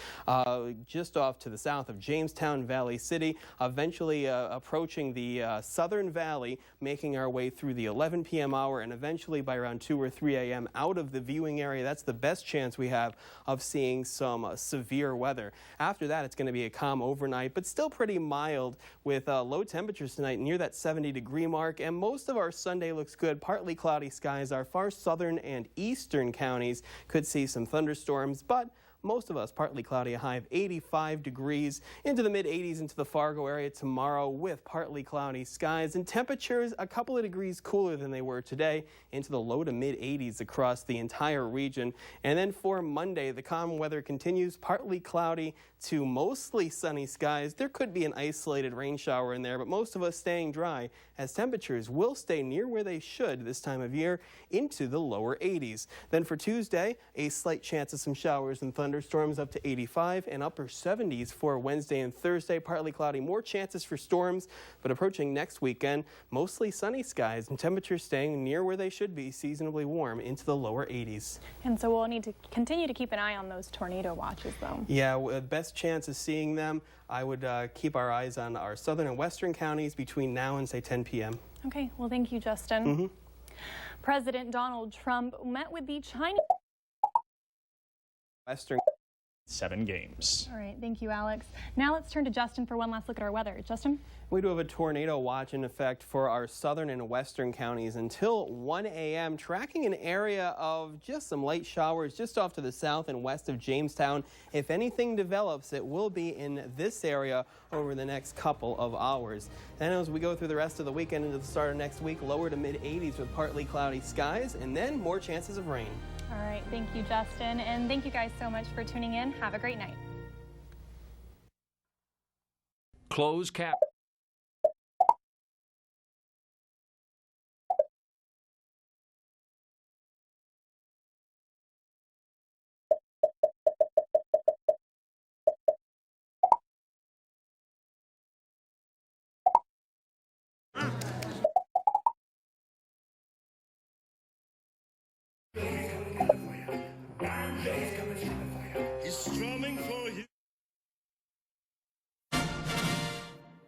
just off to the south of Jamestown Valley City, eventually approaching the the Southern Valley, making our way through the 11 p.m. hour and eventually by around 2 or 3 a.m. out of the viewing area. That's the best chance we have of seeing some severe weather. After that, it's going to be a calm overnight, but still pretty mild with low temperatures tonight near that 70-degree mark. And most of our Sunday looks good. Partly cloudy skies. Our far southern and eastern counties could see some thunderstorms, but most of us partly cloudy, a high of 85 degrees, into the mid-80s into the Fargo area tomorrow with partly cloudy skies, and temperatures a couple of degrees cooler than they were today, into the low to mid-80s across the entire region. And then for Monday, the calm weather continues, partly cloudy to mostly sunny skies. There could be an isolated rain shower in there, but most of us staying dry as temperatures will stay near where they should this time of year, into the lower 80s. Then for Tuesday, a slight chance of some showers and thunderstorms up to 85 and upper 70s for Wednesday and Thursday. Partly cloudy, more chances for storms, but approaching next weekend, mostly sunny skies and temperatures staying near where they should be, seasonably warm into the lower 80s. And so we'll need to continue to keep an eye on those tornado watches, though. Yeah, best chance of seeing them, I would keep our eyes on our southern and western counties between now and say 10 p.m. Okay, well, thank you, Justin. President Donald Trump met with the Chinese Western 7 games. All right, thank you, Alex. Now let's turn to Justin for one last look at our weather. Justin? We do have a tornado watch in effect for our southern and western counties until 1 a.m., tracking an area of just some light showers just off to the south and west of Jamestown. If anything develops, it will be in this area over the next couple of hours. Then as we go through the rest of the weekend into the start of next week, lower to mid-80s with partly cloudy skies, and then more chances of rain. All right, thank you, Justin, and thank you guys so much for tuning in. Have a great night. Close cap.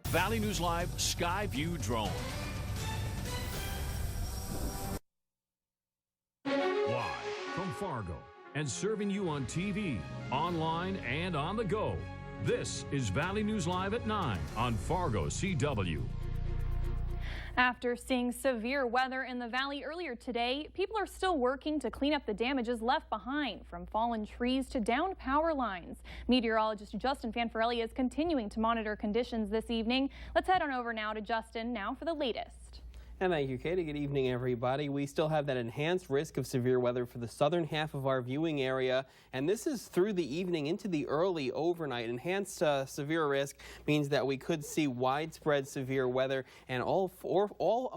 Valley News Live Sky View Drone. Live from Fargo and serving you on TV, online, and on the go. This is Valley News Live at 9 on Fargo CW. After seeing severe weather in the valley earlier today, people are still working to clean up the damages left behind, from fallen trees to downed power lines. Meteorologist Justin Fanfarelli is continuing to monitor conditions this evening. Let's head on over now to Justin now for the latest. And thank you, Katie. Good evening, everybody. We still have that enhanced risk of severe weather for the southern half of our viewing area, and this is through the evening into the early overnight. Enhanced severe risk means that we could see widespread severe weather, and all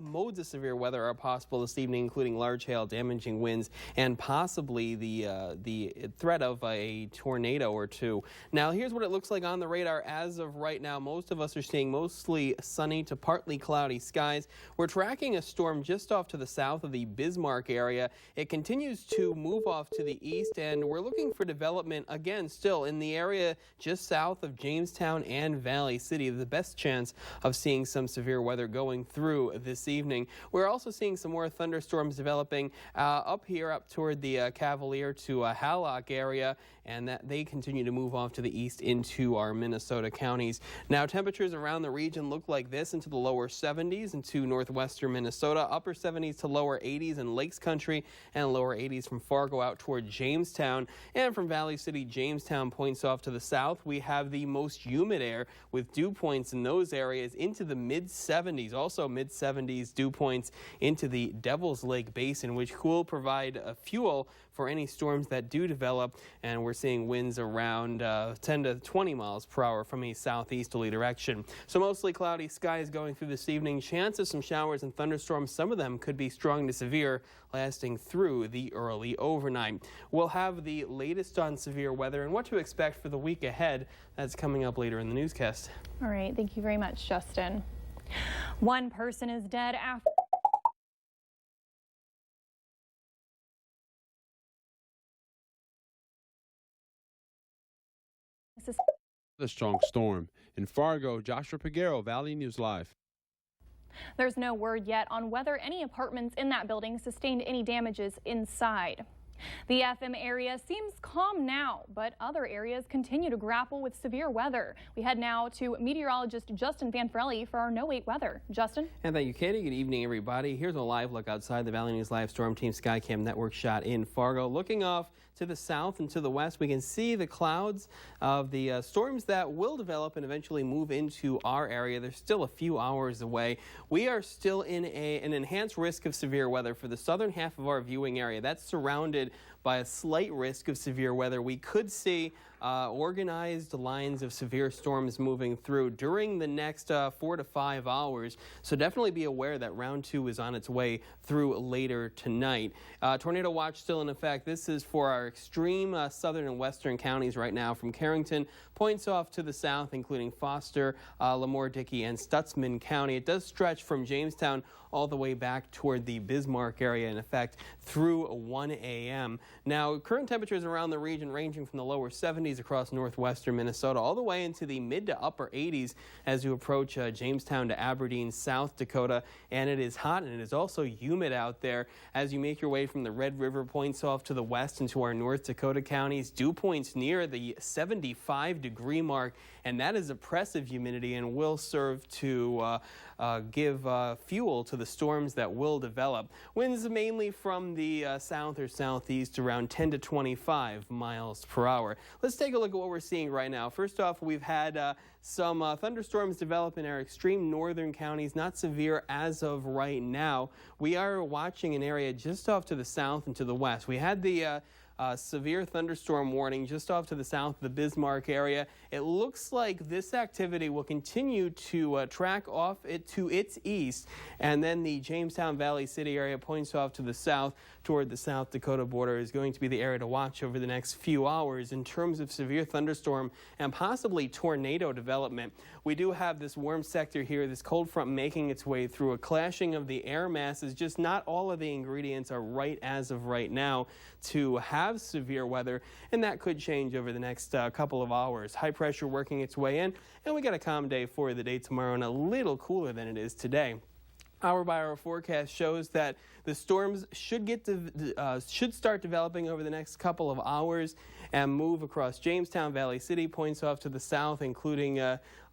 modes of severe weather are possible this evening, including large hail, damaging winds, and possibly the threat of a tornado or two. Now, here's what it looks like on the radar as of right now. Most of us are seeing mostly sunny to partly cloudy skies. We're tracking a storm just off to the south of the Bismarck area. It continues to move off to the east, and we're looking for development again still in the area just south of Jamestown and Valley City. The best chance of seeing some severe weather going through this evening. We're also seeing some more thunderstorms developing up here, up toward the Cavalier to Hallock area, and that they continue to move off to the east into our Minnesota counties. Now, temperatures around the region look like this into the lower 70s into northwestern Minnesota, upper 70s to lower 80s in Lakes Country, and lower 80s from Fargo out toward Jamestown. And from Valley City, Jamestown points off to the south. We have the most humid air with dew points in those areas into the mid-70s. Also mid-70s dew points into the Devil's Lake Basin, which will provide fuel for any storms that do develop, and we're seeing winds around 10 to 20 miles per hour from a southeasterly direction. So mostly cloudy skies going through this evening. Chance of some showers and thunderstorms. Some of them could be strong to severe, lasting through the early overnight. We'll have the latest on severe weather and what to expect for the week ahead. That's coming up later in the newscast. All right, thank you very much, Justin. One person is dead after The strong storm. In Fargo, Joshua Piguero, Valley News Live. There's no word yet on whether any apartments in that building sustained any damages inside. The FM area seems calm now, but other areas continue to grapple with severe weather. We head now to meteorologist Justin Fanfarelli for our No Wait weather. Justin? And thank you, Katie. Good evening, everybody. Here's a live look outside the Valley News Live Storm Team Skycam Network shot in Fargo. Looking off to the south and to the west, we can see the clouds of the storms that will develop and eventually move into our area. They're still a few hours away. We are still in an enhanced risk of severe weather for the southern half of our viewing area. That's surrounded by a slight risk of severe weather. We could see organized lines of severe storms moving through during the next 4 to 5 hours. So definitely be aware that round 2 is on its way through later tonight. Tornado watch still in effect. This is for our extreme southern and western counties right now, from Carrington points off to the south, including Foster, Lemoore, Dickey, and Stutzman County. It does stretch from Jamestown all the way back toward the Bismarck area, in effect through 1 a.m. Now, current temperatures around the region ranging from the lower 70s across northwestern Minnesota all the way into the mid to upper 80s as you approach Jamestown to Aberdeen, South Dakota. And it is hot and it is also humid out there as you make your way from the Red River points off to the west into our North Dakota counties. Dew points near the 75-degree mark, and that is oppressive humidity and will serve to give fuel to the storms that will develop. Winds mainly from the south or southeast around 10 to 25 miles per hour. Let's take a look at what we're seeing right now. First off, we've had some thunderstorms develop in our extreme northern counties, not severe as of right now. We are watching an area just off to the south and to the west. We had the severe thunderstorm warning just off to the south of the Bismarck area. It looks like this activity will continue to track off to its east, and then the Jamestown Valley City area points off to the south toward the South Dakota border is going to be the area to watch over the next few hours in terms of severe thunderstorm and possibly tornado development. We do have this warm sector here, this cold front making its way through, a clashing of the air masses. Just not all of the ingredients are right as of right now to have severe weather, and that could change over the next couple of hours. High pressure working its way in, and we got a calm day for the day tomorrow and a little cooler than it is today. Hour-by-hour forecast shows that the storms should start developing over the next couple of hours and move across Jamestown, Valley City, points off to the south, including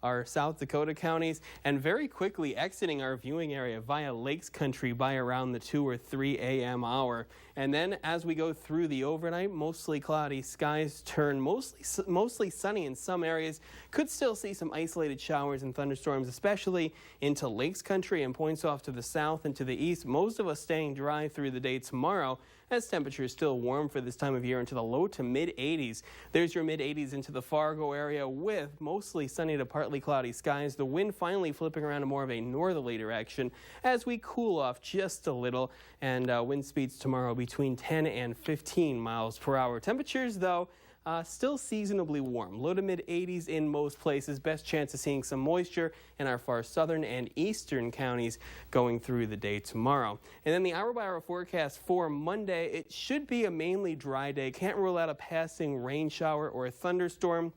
our South Dakota counties, and very quickly exiting our viewing area via Lakes Country by around the 2 or 3 a.m. hour. And then as we go through the overnight, mostly cloudy skies turn mostly sunny in some areas. Could still see some isolated showers and thunderstorms, especially into Lakes Country and points off to the south and to the east. Most of us staying dry through the day tomorrow, as temperatures still warm for this time of year into the low to mid-80s. There's your mid-80s into the Fargo area with mostly sunny to partly cloudy skies. The wind finally flipping around to more of a northerly direction as we cool off just a little, and wind speeds tomorrow between 10 and 15 miles per hour. Temperatures, though, still seasonably warm, low to mid-80s in most places. Best chance of seeing some moisture in our far southern and eastern counties going through the day tomorrow. And then the hour-by-hour forecast for Monday, it should be a mainly dry day. Can't rule out a passing rain shower or a thunderstorm.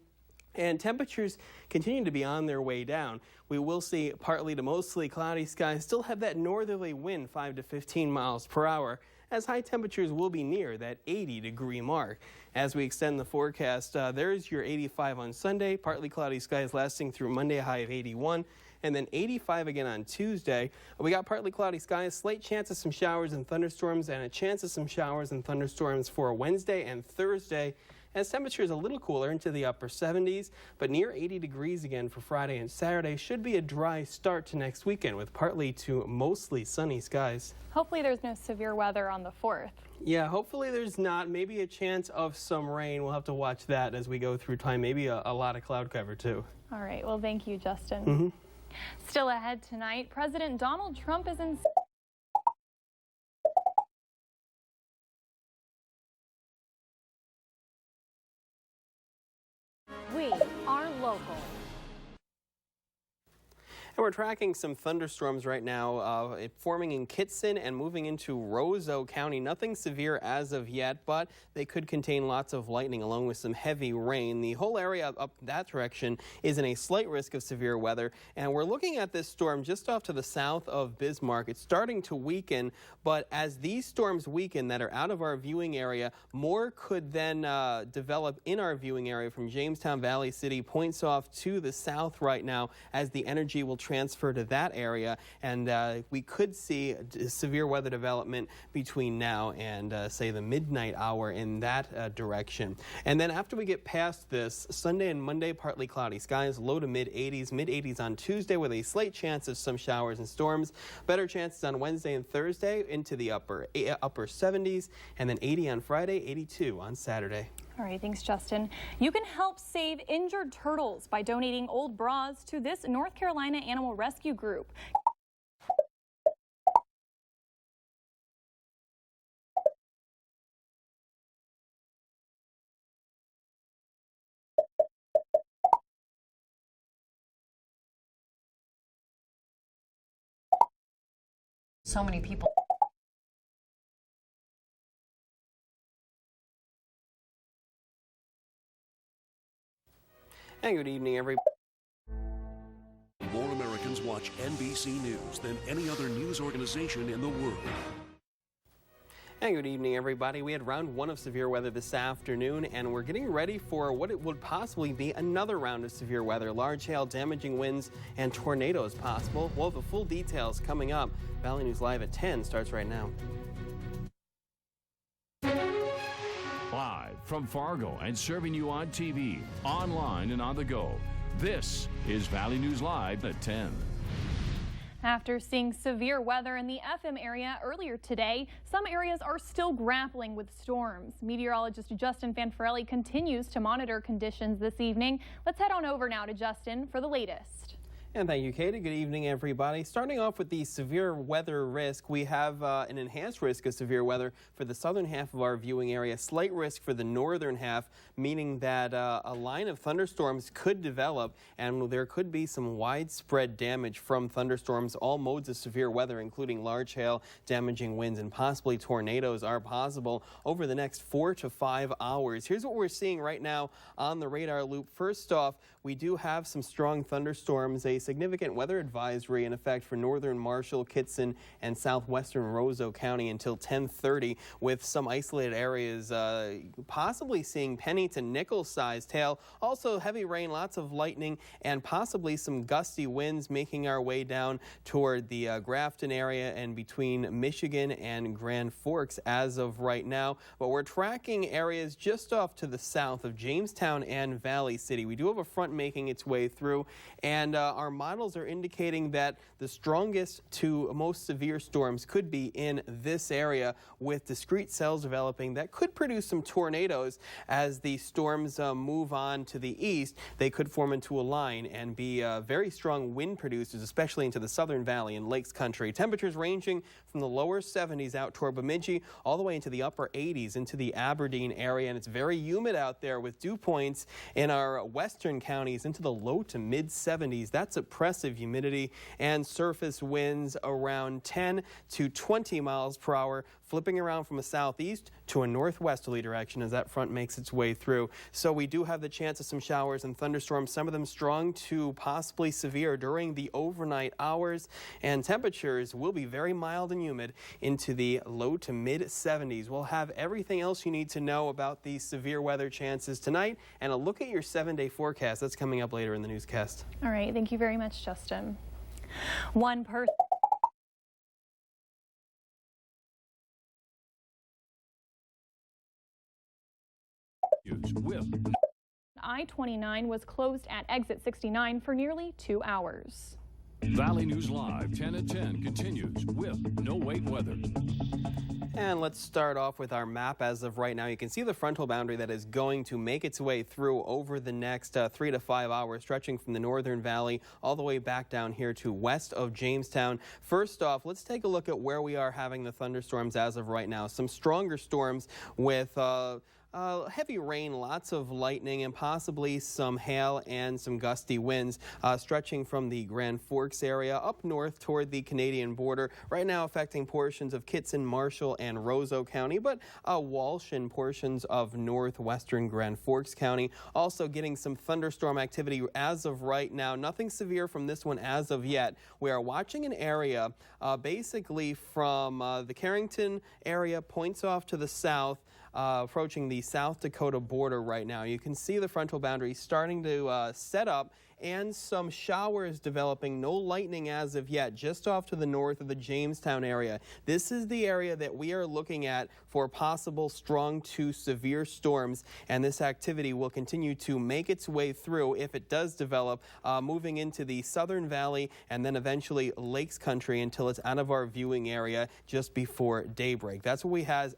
And temperatures continue to be on their way down. We will see partly to mostly cloudy skies, still have that northerly wind 5 to 15 miles per hour, as high temperatures will be near that 80-degree mark. As we extend the forecast, there's your 85 on Sunday, partly cloudy skies lasting through Monday, a high of 81, and then 85 again on Tuesday. We got partly cloudy skies, slight chance of some showers and thunderstorms, and a chance of some showers and thunderstorms for Wednesday and Thursday, as temperatures a little cooler into the upper 70s, but near 80 degrees again for Friday and Saturday. Should be a dry start to next weekend with partly to mostly sunny skies. Hopefully there's no severe weather on the 4th. Yeah, hopefully there's not. Maybe a chance of some rain. We'll have to watch that as we go through time. Maybe a lot of cloud cover too. All right. Well, thank you, Justin. Still ahead tonight, President Donald Trump is in... We are local. we're tracking some thunderstorms right now forming in Kitson and moving into Roseau County. Nothing severe as of yet, but they could contain lots of lightning along with some heavy rain. The whole area up that direction is in a slight risk of severe weather, and we're looking at this storm just off to the south of Bismarck. It's starting to weaken, but as these storms weaken that are out of our viewing area, more could then develop in our viewing area from Jamestown Valley City, points off to the south right now as the energy will transfer to that area, and we could see severe weather development between now and say the midnight hour in that direction. And then after we get past this, Sunday and Monday, partly cloudy skies, low to mid 80s on Tuesday with a slight chance of some showers and storms. Better chances on Wednesday and Thursday into the upper 70s, and then 80 on Friday, 82 on Saturday. All right, thanks, Justin. You can help save injured turtles by donating old bras to this North Carolina animal rescue group. So many people. And good evening, everybody. More Americans watch NBC News than any other news organization in the world. And good evening, everybody. We had round one of severe weather this afternoon, and we're getting ready for what it would possibly be another round of severe weather. Large hail, damaging winds, and tornadoes possible. We'll have the full details coming up. Valley News Live at 10 starts right now. Live from Fargo and serving you on TV, online, and on the go. This is Valley News Live at 10. After seeing severe weather in the FM area earlier today, some areas are still grappling with storms. Meteorologist Justin Fanfarelli continues to monitor conditions this evening. Let's head on over now to Justin for the latest. And thank you, Katie. Good evening, everybody. Starting off with the severe weather risk, we have an enhanced risk of severe weather for the southern half of our viewing area, slight risk for the northern half, meaning that a line of thunderstorms could develop, and there could be some widespread damage from thunderstorms. All modes of severe weather, including large hail, damaging winds, and possibly tornadoes, are possible over the next 4 to 5 hours. Here's what we're seeing right now on the radar loop. First off, we do have some strong thunderstorms, a significant weather advisory in effect for northern Marshall, Kitson, and southwestern Roseau County until 10:30, with some isolated areas possibly seeing penny to nickel-sized hail. Also heavy rain, lots of lightning, and possibly some gusty winds making our way down toward the Grafton area and between Michigan and Grand Forks as of right now. But we're tracking areas just off to the south of Jamestown and Valley City. We do have a front making its way through, and our models are indicating that the strongest to most severe storms could be in this area, with discrete cells developing that could produce some tornadoes. As the storms move on to the east, they could form into a line and be very strong wind producers, especially into the southern valley and lakes country. Temperatures ranging from the lower 70s out toward Bemidji all the way into the upper 80s into the Aberdeen area, and it's very humid out there with dew points in our western counties into the low to mid 70s. That's oppressive humidity, and surface winds around 10 to 20 miles per hour, flipping around from a southeast to a northwesterly direction as that front makes its way through. So we do have the chance of some showers and thunderstorms, some of them strong to possibly severe during the overnight hours, and temperatures will be very mild and humid into the low to mid 70s. We'll have everything else you need to know about these severe weather chances tonight, and a look at your 7-day forecast. That's coming up later in the newscast. All right, thank you very much, Justin. One person. I-29 was closed at exit 69 for nearly 2 hours. Valley News Live 10 at 10 continues with no wait weather. And let's start off with our map. As of right now, you can see the frontal boundary that is going to make its way through over the next 3 to 5 hours, stretching from the northern valley all the way back down here to west of Jamestown. First off, let's take a look at where we are having the thunderstorms as of right now. Some stronger storms with heavy rain, lots of lightning, and possibly some hail and some gusty winds stretching from the Grand Forks area up north toward the Canadian border. Right now affecting portions of Kitson, Marshall, and Roseau County, but Walsh and portions of northwestern Grand Forks County. Also getting some thunderstorm activity as of right now. Nothing severe from this one as of yet. We are watching an area basically from the Carrington area, points off to the south, approaching the South Dakota border right now. You can see the frontal boundary starting to set up and some showers developing. No lightning as of yet, just off to the north of the Jamestown area. This is the area that we are looking at for possible strong to severe storms, and this activity will continue to make its way through if it does develop, moving into the Southern Valley and then eventually Lakes Country until it's out of our viewing area just before daybreak. That's what we have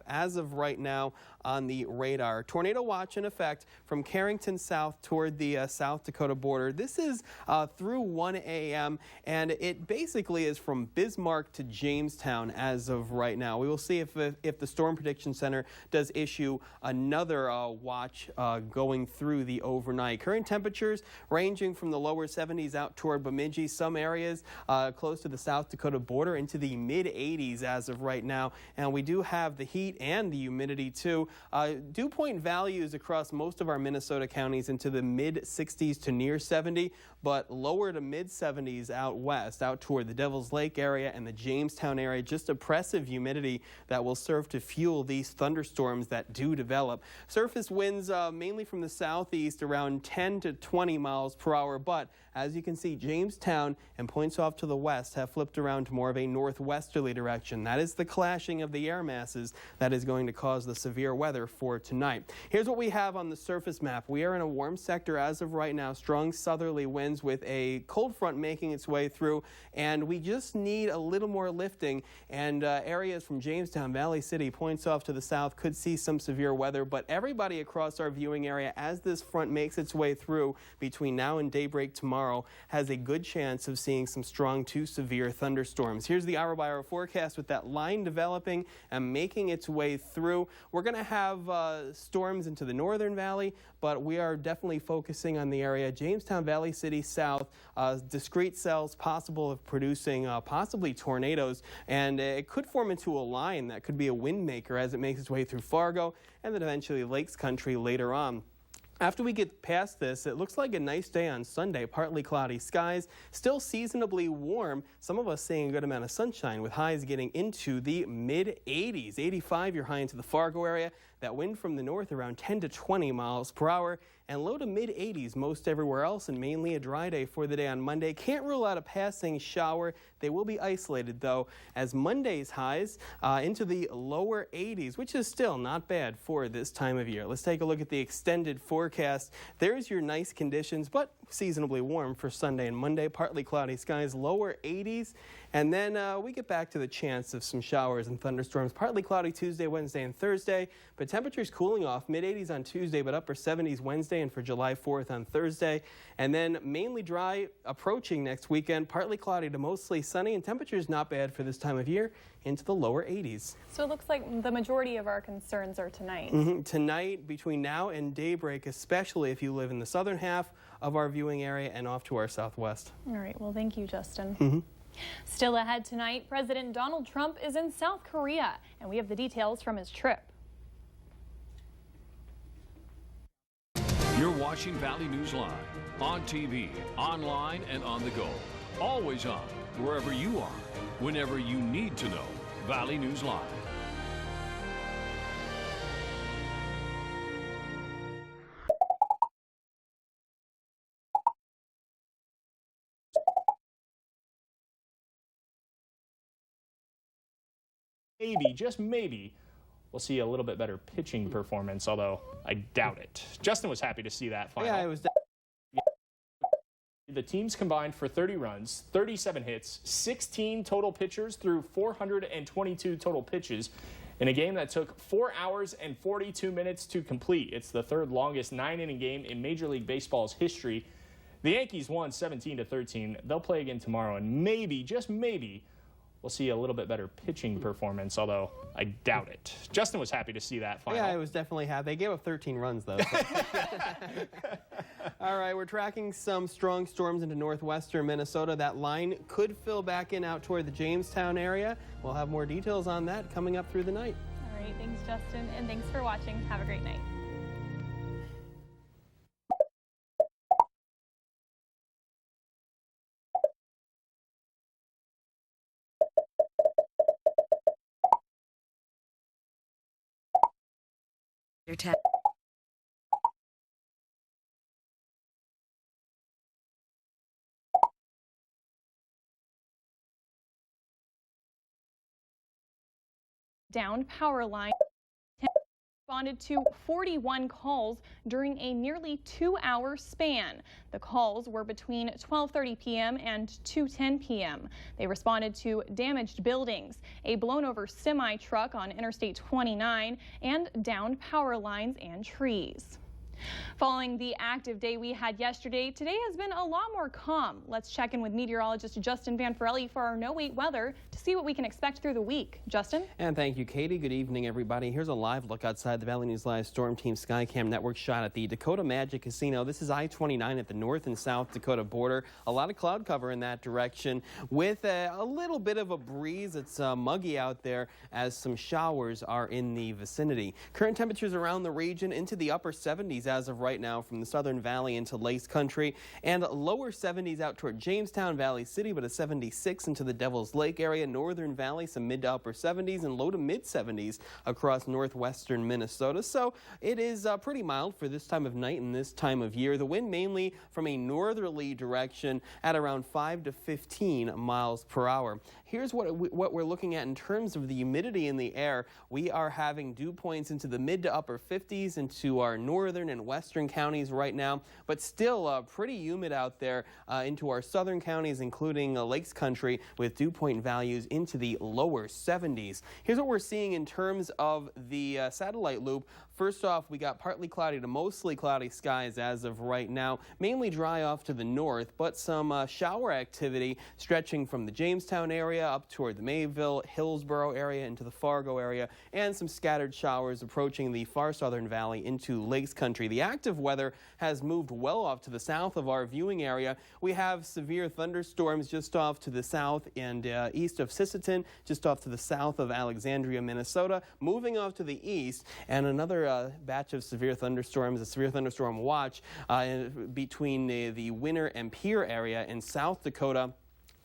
as of right now on the radar. Tornado watch in effect from Carrington south toward the South Dakota border. This is through 1 a.m. and it basically is from Bismarck to Jamestown as of right now. We will see if the Storm Prediction Center does issue another watch going through the overnight. Current temperatures ranging from the lower 70s out toward Bemidji, some areas close to the South Dakota border into the mid 80s as of right now, and we do have the heat and the humidity too. Dew point values across most of our Minnesota counties into the mid 60s to near 70, but lower to mid 70s out west, out toward the Devil's Lake area and the Jamestown area. Just oppressive humidity that will serve to fuel these thunderstorms that do develop. Surface winds mainly from the southeast around 10 to 20 miles per hour, but as you can see, Jamestown and points off to the west have flipped around to more of a northwesterly direction. That is the clashing of the air masses that is going to cause the severe weather for tonight. Here's what we have on the surface map. We are in a warm sector as of right now, strong southerly winds with a cold front making its way through, and we just need a little more lifting, and areas from Jamestown, Valley City, points off to the south could see some severe weather, but everybody across our viewing area as this front makes its way through between now and daybreak tomorrow has a good chance of seeing some strong to severe thunderstorms. Here's the hour-by-hour forecast with that line developing and making its way through. We're going to have storms into the northern valley, but we are definitely focusing on the area Jamestown, Valley City south, discrete cells possible of producing possibly tornadoes, and it could form into a line that could be a wind maker as it makes its way through Fargo and then eventually Lakes Country later on. After we get past this, it looks like a nice day on Sunday. Partly cloudy skies, still seasonably warm. Some of us seeing a good amount of sunshine with highs getting into the mid 80s. 85 your high into the Fargo area. That wind from the north around 10 to 20 miles per hour, and low to mid 80s most everywhere else, and mainly a dry day for the day on Monday. Can't rule out a passing shower. They will be isolated though, as Monday's highs into the lower 80s, which is still not bad for this time of year. Let's take a look at the extended forecast. There's your nice conditions, but seasonably warm for Sunday and Monday. Partly cloudy skies, lower 80s, and then we get back to the chance of some showers and thunderstorms. Partly cloudy Tuesday, Wednesday, and Thursday, but temperatures cooling off, mid 80s on Tuesday, but upper 70s Wednesday and for July 4th on Thursday. And then mainly dry approaching next weekend, partly cloudy to mostly sunny, and temperatures not bad for this time of year into the lower 80s. So it looks like the majority of our concerns are tonight. Tonight, between now and daybreak, especially if you live in the southern half of our viewing area and off to our southwest. All right, well, thank you, Justin. Still ahead tonight, President Donald Trump is in South Korea, and we have the details from his trip. You're watching Valley News Live on TV, online, and on the go. Always on, wherever you are, whenever you need to know. Valley News Live. Maybe, just maybe, we'll see a little bit better pitching performance, although I doubt it. Justin was happy to see that final. Yeah, it was. The teams combined for 30 runs, 37 hits, 16 total pitchers through 422 total pitches in a game that took 4 hours and 42 minutes to complete. It's the third longest 9-inning game in Major League Baseball's history. The Yankees won 17-13. They'll play again tomorrow, and maybe, just maybe, we'll see a little bit better pitching performance, although I doubt it. Justin was happy to see that final. Yeah, I was definitely happy. They gave up 13 runs, though. So. All right, we're tracking some strong storms into northwestern Minnesota. That line could fill back in out toward the Jamestown area. We'll have more details on that coming up through the night. All right, thanks, Justin, and thanks for watching. Have a great night. Your tap. Downed power line responded to 41 calls during a nearly 2-hour span. The calls were between 12:30 p.m. and 2:10 p.m. They responded to damaged buildings, a blown-over semi-truck on Interstate 29, and downed power lines and trees. Following the active day we had yesterday, today has been a lot more calm. Let's check in with meteorologist Justin Van Ferelli for our no-wait weather to see what we can expect through the week. Justin? And thank you, Katie. Good evening, everybody. Here's a live look outside the Valley News Live Storm Team Skycam Network shot at the Dakota Magic Casino. This is I-29 at the North and South Dakota border. A lot of cloud cover in that direction with a little bit of a breeze. It's muggy out there as some showers are in the vicinity. Current temperatures around the region into the upper 70s as of right now from the Southern Valley into Lakes Country, and lower 70s out toward Jamestown, Valley City, but a 76 into the Devil's Lake area. Northern Valley, some mid to upper 70s and low to mid 70s across northwestern Minnesota. So it is pretty mild for this time of night and this time of year. The wind mainly from a northerly direction at around 5 to 15 miles per hour. Here's what we're looking at in terms of the humidity in the air. We are having dew points into the mid to upper 50s into our northern and western counties right now, but still pretty humid out there into our southern counties, including Lakes Country, with dew point values into the lower 70s. Here's what we're seeing in terms of the satellite loop. First off, we got partly cloudy to mostly cloudy skies as of right now, mainly dry off to the north, but some shower activity stretching from the Jamestown area up toward the Mayville, Hillsborough area into the Fargo area, and some scattered showers approaching the far southern valley into Lakes Country. The active weather has moved well off to the south of our viewing area. We have severe thunderstorms just off to the south and east of Sisseton, just off to the south of Alexandria, Minnesota, moving off to the east, and another batch of severe thunderstorms, a severe thunderstorm watch between the Winter and Pierre area in South Dakota.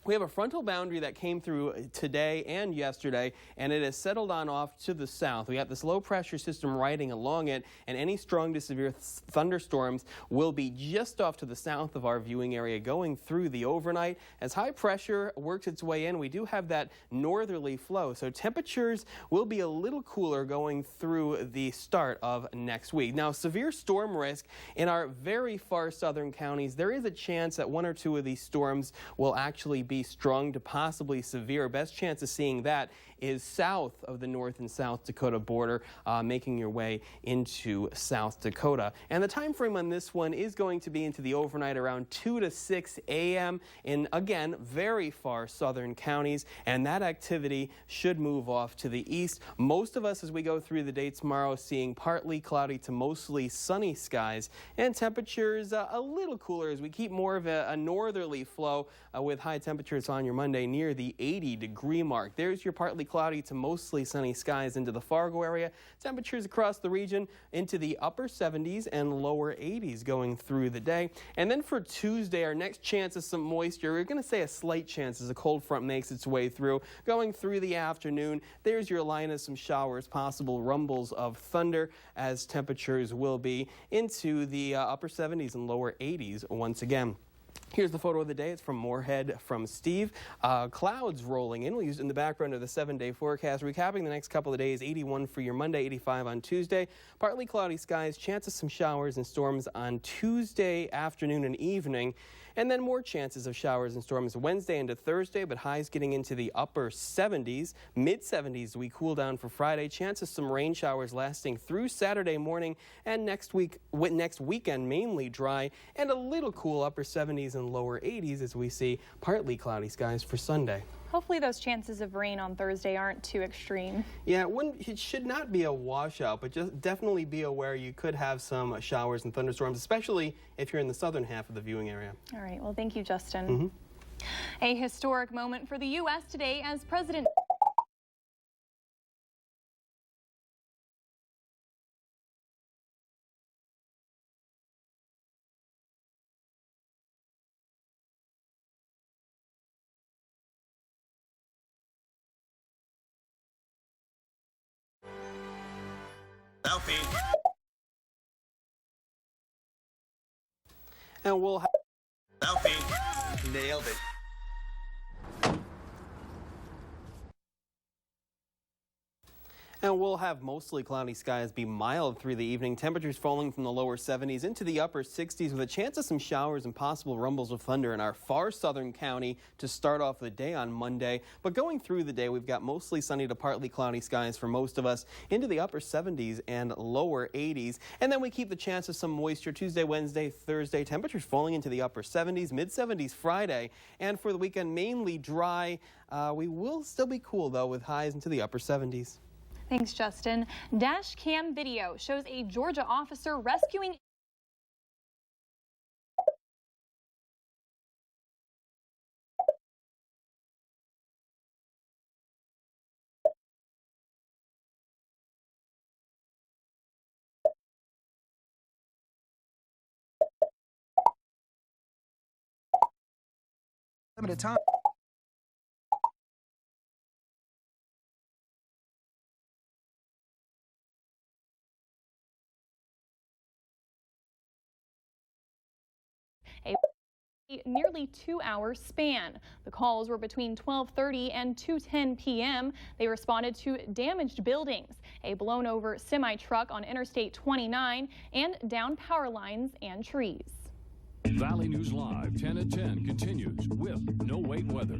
We have a frontal boundary that came through today and yesterday, and it has settled on off to the south. We have this low pressure system riding along it, and any strong to severe thunderstorms will be just off to the south of our viewing area going through the overnight. As high pressure works its way in, we do have that northerly flow, so temperatures will be a little cooler going through the start of next week. Now, severe storm risk in our very far southern counties. There is a chance that one or two of these storms will actually be strong to possibly severe. Best chance of seeing that is south of the North and South Dakota border, making your way into South Dakota. And the time frame on this one is going to be into the overnight around 2 to 6 a.m. in, again, very far southern counties, and that activity should move off to the east. Most of us, as we go through the day tomorrow, seeing partly cloudy to mostly sunny skies, and temperatures a little cooler as we keep more of a northerly flow with high temperatures on your Monday near the 80-degree mark. There's your partly cloudy to mostly sunny skies into the Fargo area. Temperatures across the region into the upper 70s and lower 80s going through the day. And then for Tuesday, our next chance of some moisture, we're going to say a slight chance as a cold front makes its way through. Going through the afternoon, there's your line of some showers, possible rumbles of thunder as temperatures will be into the upper 70s and lower 80s once again. Here's the photo of the day. It's from Moorhead from Steve. Clouds rolling in. We'll use it in the background of the 7-day forecast. Recapping the next couple of days, 81 for your Monday, 85 on Tuesday. Partly cloudy skies, chance of some showers and storms on Tuesday afternoon and evening. And then more chances of showers and storms Wednesday into Thursday, but highs getting into the upper 70s, mid-70s. We cool down for Friday. Chance of some rain showers lasting through Saturday morning, and next weekend mainly dry and a little cool upper 70s. 70s and lower 80s as we see partly cloudy skies for Sunday. Hopefully those chances of rain on Thursday aren't too extreme. Yeah, it should not be a washout, but just definitely be aware you could have some showers and thunderstorms, especially if you're in the southern half of the viewing area. All right, well, thank you, Justin. A historic moment for the U.S. today as President Selfie. And we'll have selfie. Nailed it. And we'll have mostly cloudy skies be mild through the evening. Temperatures falling from the lower 70s into the upper 60s with a chance of some showers and possible rumbles of thunder in our far southern county to start off the day on Monday. But going through the day, we've got mostly sunny to partly cloudy skies for most of us into the upper 70s and lower 80s. And then we keep the chance of some moisture Tuesday, Wednesday, Thursday. Temperatures falling into the upper 70s, mid 70s Friday. And for the weekend, mainly dry. We will still be cool, though, with highs into the upper 70s. Thanks, Justin. Dash cam video shows a Georgia officer rescuing limited time. a nearly 2-hour span. The calls were between 12:30 and 2:10 p.m. They responded to damaged buildings, a blown over semi-truck on Interstate 29, and down power lines and trees. Valley News Live 10 at 10 continues with no wait weather.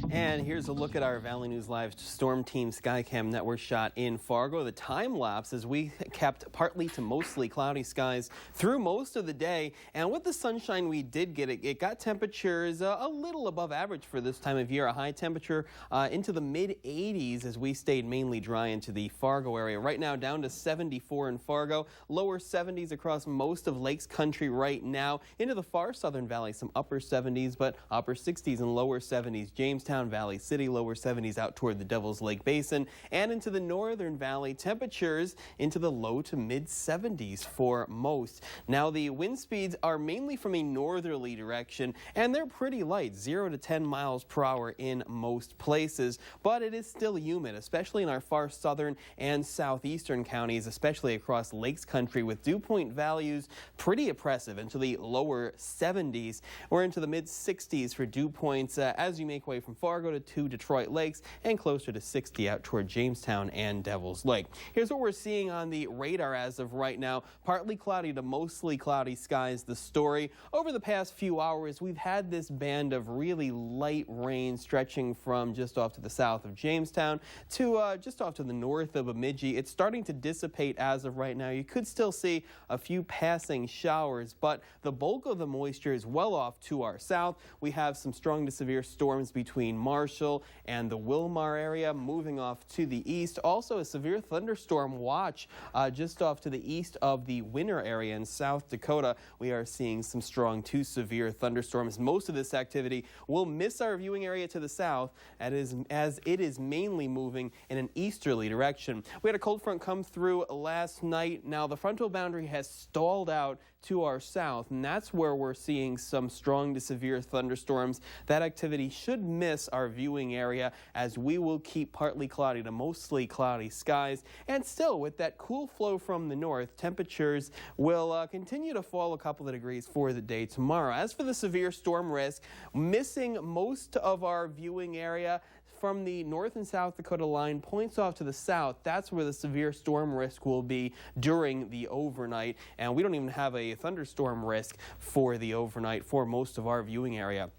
And here's a look at our Valley News Live Storm Team Skycam network shot in Fargo. The time lapse as we kept partly to mostly cloudy skies through most of the day. And with the sunshine we did get, it got temperatures a little above average for this time of year. A high temperature into the mid 80s as we stayed mainly dry into the Fargo area. Right now down to 74 in Fargo, lower 70s across most of Lakes Country right now. Into the far southern valley, some upper 70s, but upper 60s and lower 70s. Jamestown, Valley City, lower 70s out toward the Devil's Lake Basin, and into the northern valley, temperatures into the low to mid 70s for most. Now the wind speeds are mainly from a northerly direction, and they're pretty light, 0 to 10 miles per hour in most places, but it is still humid, especially in our far southern and southeastern counties, especially across Lakes Country, with dew point values pretty oppressive into the lower 70s. We're into the mid 60s for dew points as you make way from Fargo to Detroit Lakes, and closer to 60 out toward Jamestown and Devil's Lake. Here's what we're seeing on the radar as of right now. Partly cloudy to mostly cloudy skies, the story. Over the past few hours, we've had this band of really light rain stretching from just off to the south of Jamestown to just off to the north of Bemidji. It's starting to dissipate as of right now. You could still see a few passing showers, but the bulk of the moisture is well off to our south. We have some strong to severe storms between Marshall and the Wilmar area, moving off to the east. Also a severe thunderstorm watch just off to the east of the Winter area in South Dakota. We are seeing some strong to severe thunderstorms. Most of this activity will miss our viewing area to the south as it is mainly moving in an easterly direction. We had a cold front come through last night. Now the frontal boundary has stalled out to our south, and that's where we're seeing some strong to severe thunderstorms. That activity should miss our viewing area as we will keep partly cloudy to mostly cloudy skies. And still, with that cool flow from the north, temperatures will continue to fall a couple of degrees for the day tomorrow. As for the severe storm risk, missing most of our viewing area from the North and South Dakota line points off to the south. That's where the severe storm risk will be during the overnight. And we don't even have a thunderstorm risk for the overnight for most of our viewing area.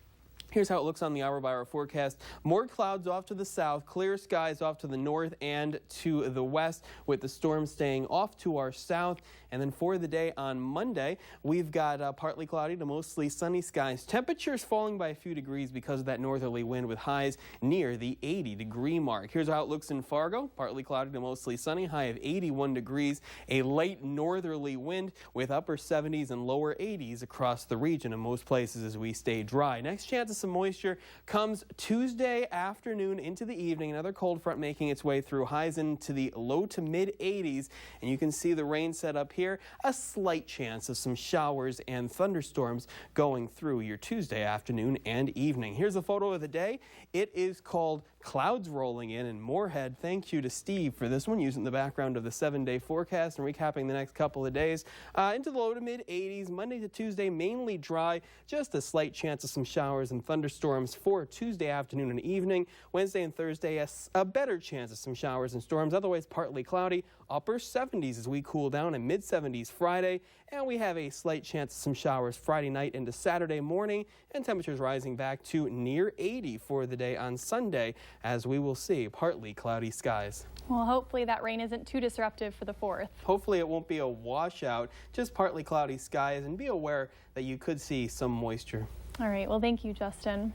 Here's how it looks on the hour-by-hour forecast. More clouds off to the south, clear skies off to the north and to the west, with the storm staying off to our south. And then for the day on Monday, we've got partly cloudy to mostly sunny skies. Temperatures falling by a few degrees because of that northerly wind, with highs near the 80-degree mark. Here's how it looks in Fargo. Partly cloudy to mostly sunny, high of 81 degrees. A light northerly wind with upper 70s and lower 80s across the region in most places as we stay dry. Next chance of some moisture comes Tuesday afternoon into the evening. Another cold front making its way through, highs into the low to mid 80s. And you can see the rain set up here. A slight chance of some showers and thunderstorms going through your Tuesday afternoon and evening. Here's a photo of the day. It is called Clouds Rolling In in Moorhead. Thank you to Steve for this one, using the background of the 7-day forecast and recapping the next couple of days. Into the low to mid 80s, Monday to Tuesday, mainly dry. Just a slight chance of some showers and thunderstorms for Tuesday afternoon and evening. Wednesday and Thursday, a better chance of some showers and storms. Otherwise, partly cloudy. Upper 70s as we cool down, and mid 70s Friday. And we have a slight chance of some showers Friday night into Saturday morning, and temperatures rising back to near 80 for the day on Sunday, as we will see partly cloudy skies. Well, hopefully that rain isn't too disruptive for the 4th. Hopefully it won't be a washout, just partly cloudy skies, and be aware that you could see some moisture. All right, well, thank you, Justin.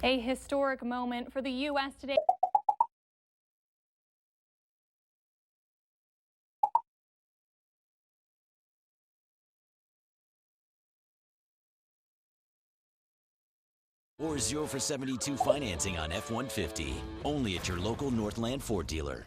A historic moment for the U.S. today. Or 0 for 72 financing on F-150. Only at your local Northland Ford dealer.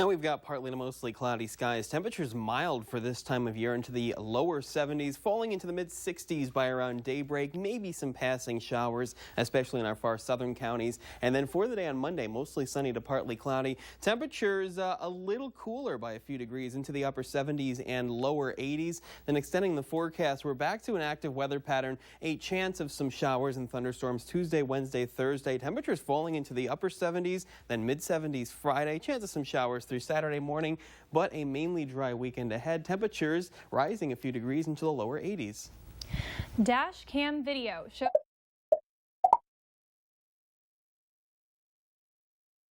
And we've got partly to mostly cloudy skies. Temperatures mild for this time of year, into the lower 70s, falling into the mid-60s by around daybreak. Maybe some passing showers, especially in our far southern counties. And then for the day on Monday, mostly sunny to partly cloudy. Temperatures a little cooler by a few degrees, into the upper 70s and lower 80s. Then extending the forecast, we're back to an active weather pattern. A chance of some showers and thunderstorms Tuesday, Wednesday, Thursday. Temperatures falling into the upper 70s, then mid-70s Friday. Chance of some showers through Saturday morning, but a mainly dry weekend ahead. Temperatures rising a few degrees into the lower 80s. Dash cam video shows